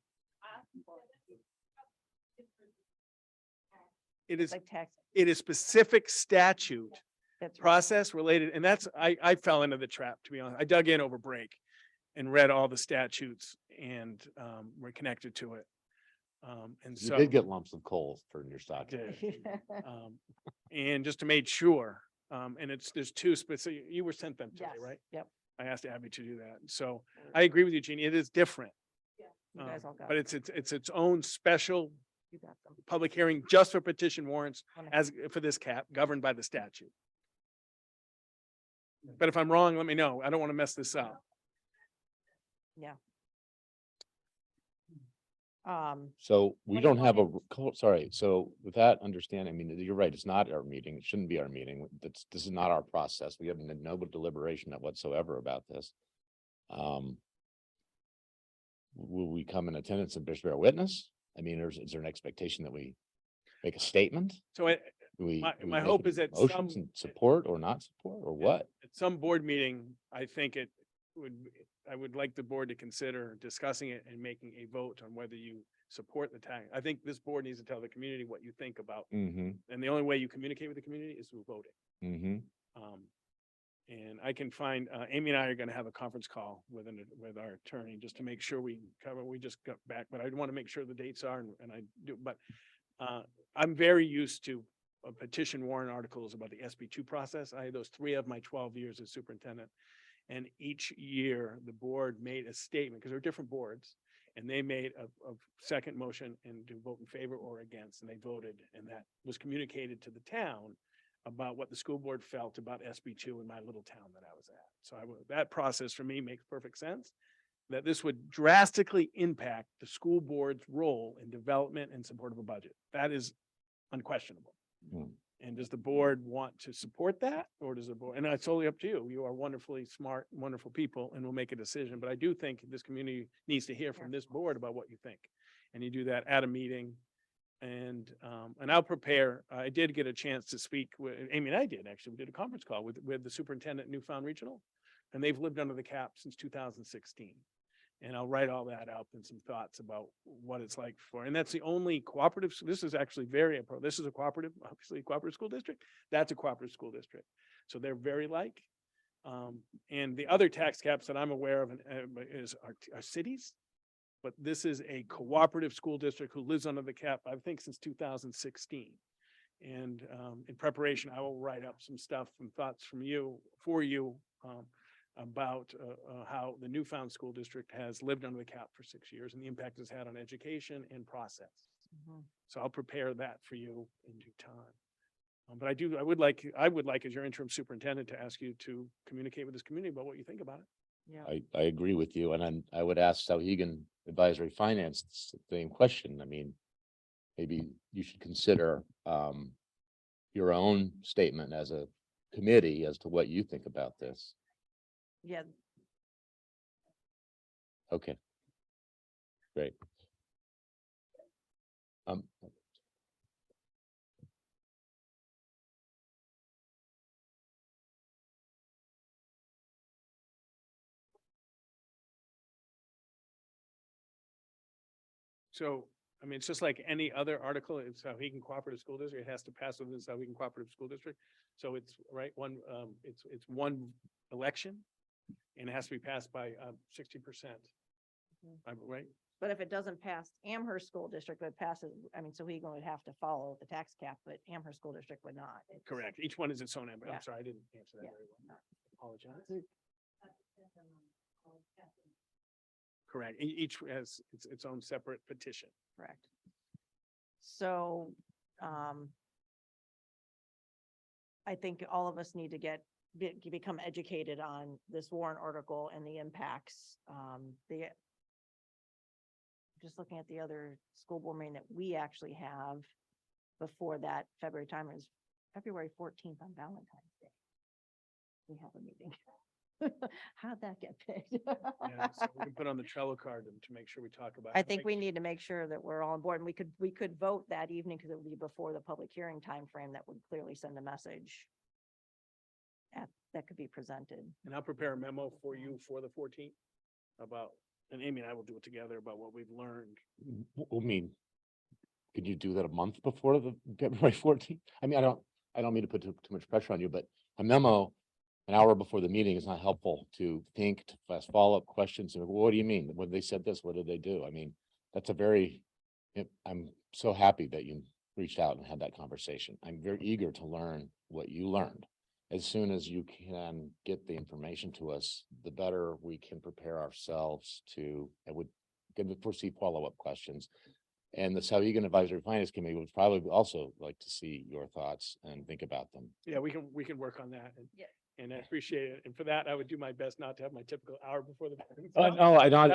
It is, Like tax. it is specific statute That's right. process related, and that's, I fell into the trap, to be honest. I dug in over break and read all the statutes and, were connected to it. And You so. did get lumps of coal for your stock. Did. And just to make sure, and there's 2 specific, you were sent them today, Yes. right? Yep. I asked Abby to do that. So I agree with you, Jeannie. It is different. You guys all got But it. it's its own special You got them. public hearing just for petition warrants Wonderful. as for this cap governed by the statute. But if I'm wrong, let me know. I don't want to mess this up. So we What do you don't have a, want sorry, so with that understanding, I mean, you're right, it's not our meeting, it shouldn't be our meeting, this is not our process, we have no deliberation whatsoever about this. Will we come in attendance and bear witness? I mean, is there an expectation that we make a statement? So Do we? My- do we my make hope any is that motions some- and Support or not support, or what? at some board meeting, I think I would like the board to consider discussing it and making a vote on whether you support the tax. I think this board needs to tell the community what you think about, Mm-hmm, and the only way you communicate with the community is through voting. mm-hmm. And I can find, Amy and I are gonna have a conference call with our attorney, just to make sure we cover, we just got back, but I want to make sure the dates are, and I do, but I'm very used to petition warrant articles about the SB2 process. I had those 3 of my 12 years as superintendent. And each year, the board made a statement, because there are different boards, and they made a second motion and to vote in favor or against, and they voted, and that was communicated to the town about what the school board felt about SB2 in my little town that I was at. So that process for me makes perfect sense, that this would drastically impact the school board's role in development and support of a budget. That is unquestionable. Hmm. And does the board want to support that, or does the board, and it's totally up to you. You are wonderfully smart, wonderful people, and we'll make a decision. But I do think this community needs to hear from this board about what you think. And you do that at a meeting. And I'll prepare, I did get a chance to speak with, Amy and I did, actually, we did a conference call with the superintendent, Newfound Regional. And they've lived under the cap since 2016. And I'll write all that up and some thoughts about what it's like for, and that's the only cooperative, this is actually this is a cooperative, obviously a cooperative school district. That's a cooperative school district. So they're very like, and the other tax caps that I'm aware of is our cities. But this is a cooperative school district who lives under the cap, I think, since 2016. And in preparation, I will write up some stuff and thoughts from you, for you, about how the Newfound School District has lived under the cap for 6 years and the impact it's had on education and process. Mhm. So I'll prepare that for you in due time. But I would like, as your interim superintendent, to ask you to communicate with this community about what you think about it. Yeah. I agree with you, and I would ask Souhegan Advisory Finance the same question. I mean, maybe you should consider your own statement as a committee as to what you think about this. Yeah. Okay. Great. So, I mean, it's just like any other article, it's Souhegan Cooperative School District, it has to pass within Souhegan Cooperative School District. So it's, right, it's one election, and it has to be passed by 60%. Right? But if it doesn't pass Amherst School District, but passes, I mean, Souhegan would have to follow the tax cap, but Amherst School District would not. It's- Correct. Each one is its own, Yeah. I'm sorry, I didn't answer that Yeah. very well. Apologize. Correct. Each has its own separate petition. Correct. So, I think all of us need to become educated on this warrant article and the impacts. Just looking at the other school board meeting that we actually have before that February time is February 14th on Valentine's Day. We have a meeting. How'd that get picked? Yeah, so we can put on the Trello card to make sure we talk about. I think we need to make sure that we're all on board, and we could vote that evening because it would be before the public hearing timeframe. That would clearly send a message that could be presented. And I'll prepare a memo for you for the 14th about, and Amy and I will do it together about what we've learned. I mean, could you do that a month before the February 14th? I mean, I don't mean to put too much pressure on you, but a memo an hour before the meeting is not helpful to think, to ask follow-up questions. And what do you mean? When they said this, what did they do? I mean, that's I'm so happy that you reached out and had that conversation. I'm very eager to learn what you learned. As soon as you can get the information to us, the better we can prepare ourselves to, foresee follow-up questions. And the Souhegan Advisory Finance Committee would probably also like to see your thoughts and think about them. Yeah, we can work on that. Yeah. And I appreciate it. And for that, I would do my best not to have my typical hour before the. No, I'm not,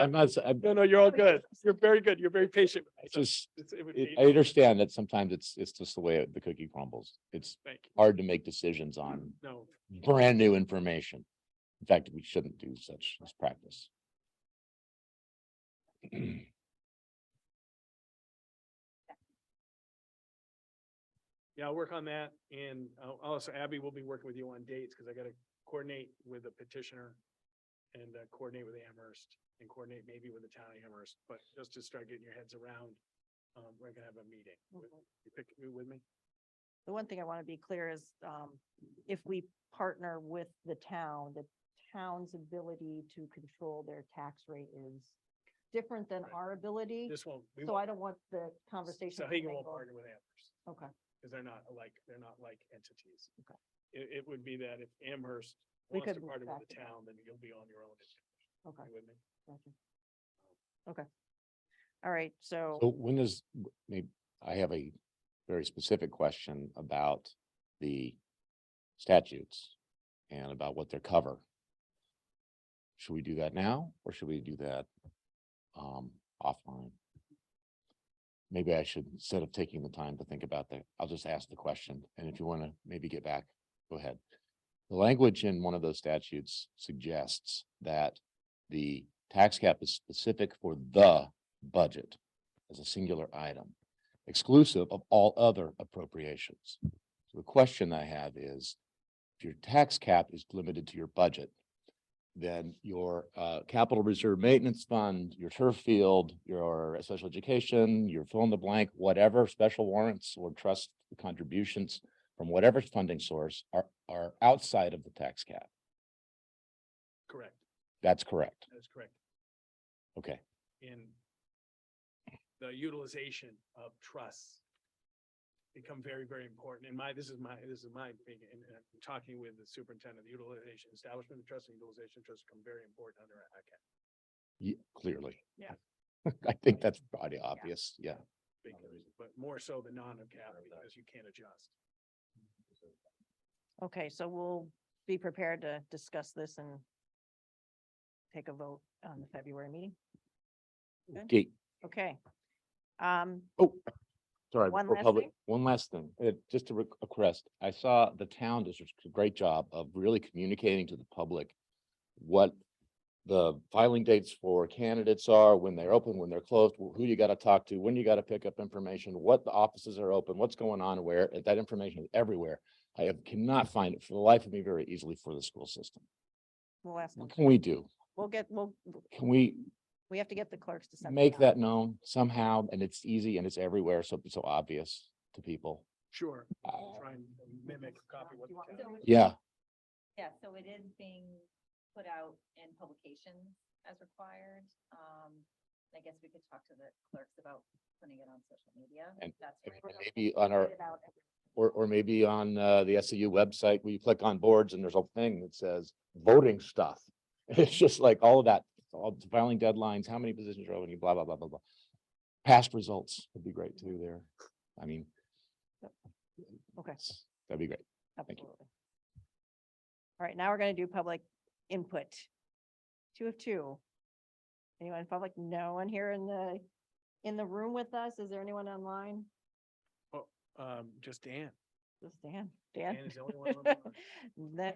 No, you're all good. You're very good. You're very patient. it's just, It would be- I understand that sometimes it's just the way the cookie crumbles. It's Thank you. hard to make decisions on No, brand new information. In fact, we shouldn't do such as practice. yeah, I'll work on that. And also Abby will be working with you on dates because I got to coordinate with the petitioner and coordinate with Amherst and coordinate maybe with the town of Amherst, but just to start getting your heads around, we're gonna have a meeting. You with me? The one thing I want to be clear is, if we partner with the town's ability to control their tax rate is different than Right. our ability. This won't. So I don't want the conversation. So to Hagan mingle. won't partner with Amherst Okay, because they're not like entities. Okay. It would be that if Amherst We wants to could partner with back the it up. town, then you'll be on your own. okay, You with me? gotcha. Okay. All right, So so, when is, maybe, I have a very specific question about the statutes and about what they cover. Should we do that now or should we do that offline? Maybe I should, instead of taking the time to think about that, I'll just ask the question. And if you want to maybe get back, go ahead. The language in one of those statutes suggests that the tax cap is specific for the budget as a singular item, exclusive of all other appropriations. So the question I have is, if your tax cap is limited to your budget, then your capital reserve maintenance fund, your turf field, your special education, your fill in the blank, whatever special warrants or trust contributions from whatever funding source are outside of the tax cap. Correct. That's correct. That's correct. Okay. In the utilization of trusts become very, very important. And this is my opinion, and I'm talking with the superintendent, the utilization, establishment of trust and utilization of trust become very important under a cap. Yeah, clearly. Yeah. I think that's probably obvious. Yeah. But more so the non-cap because you can't adjust. okay, so we'll be prepared to discuss this and take a vote on the February meeting. Good. Date. Okay. Sorry, One before last public, thing? one last thing, just to request, I saw the town does a great job of really communicating to the public what the filing dates for candidates are, when they're open, when they're closed, who you got to talk to, when you got to pick up information, what the offices are open, what's going on, where, that information is everywhere. Cannot find it for the life of me very easily for the school system. We'll ask them. What can we do? Can we We have to get the clerks to send. make that known somehow? And it's easy and it's everywhere, so obvious to people. Sure. Try and mimic, copy what. the town- Yeah. Yeah, so it is being put out in publications as required. I guess we could talk to the clerks about putting it on social media. And- That's and right. maybe on our, or maybe on the SAU website where you click on boards and there's a thing that says voting stuff. It's just like all of that all the filing deadlines, how many positions are open, blah, blah, blah, blah, blah. Past results would be great too there. I mean. Okay. That'd be great. you. Absolutely. All right, now we're gonna do public input. 2 of 2. Anyone in public? No one here in the room with us? Is there anyone online? Just Dan. Just Dan. Dan? Dan is the only one online. Then,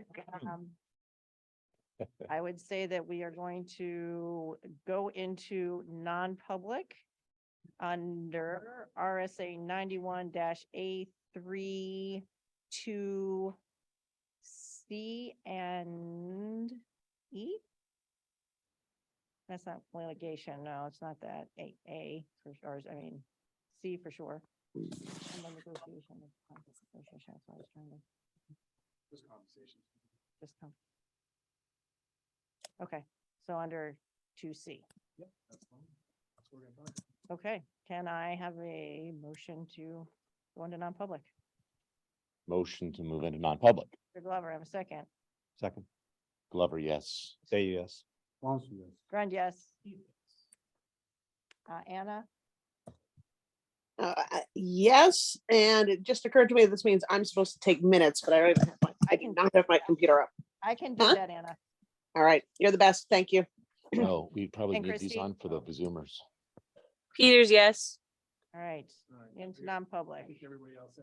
I would say that we are going to go into non-public under RSA 91-A3 to C and E. That's not litigation. No, it's not that. A for sure. I mean, C for sure. And then negotiation. Negotiation, that's what I was trying to. Just conversation. Just come. Okay, so under 2C. Yep, that's fine. That's what we're gonna talk. Okay, can I have a motion to go into non-public? Motion to move into non-public. Mr. Glover, have a second. Second, Glover, yes. say yes. Swanson, yes. Grund, yes. Anna, Yes, and it just occurred to me this means I'm supposed to take minutes, but I don't even have I do not have my computer up. I can do Huh? that, Anna. All right, you're the best. Thank you. No, we probably And need these Christie? on for the Zoomers. Peters, yes. All right, All right, into non-public. I think everybody else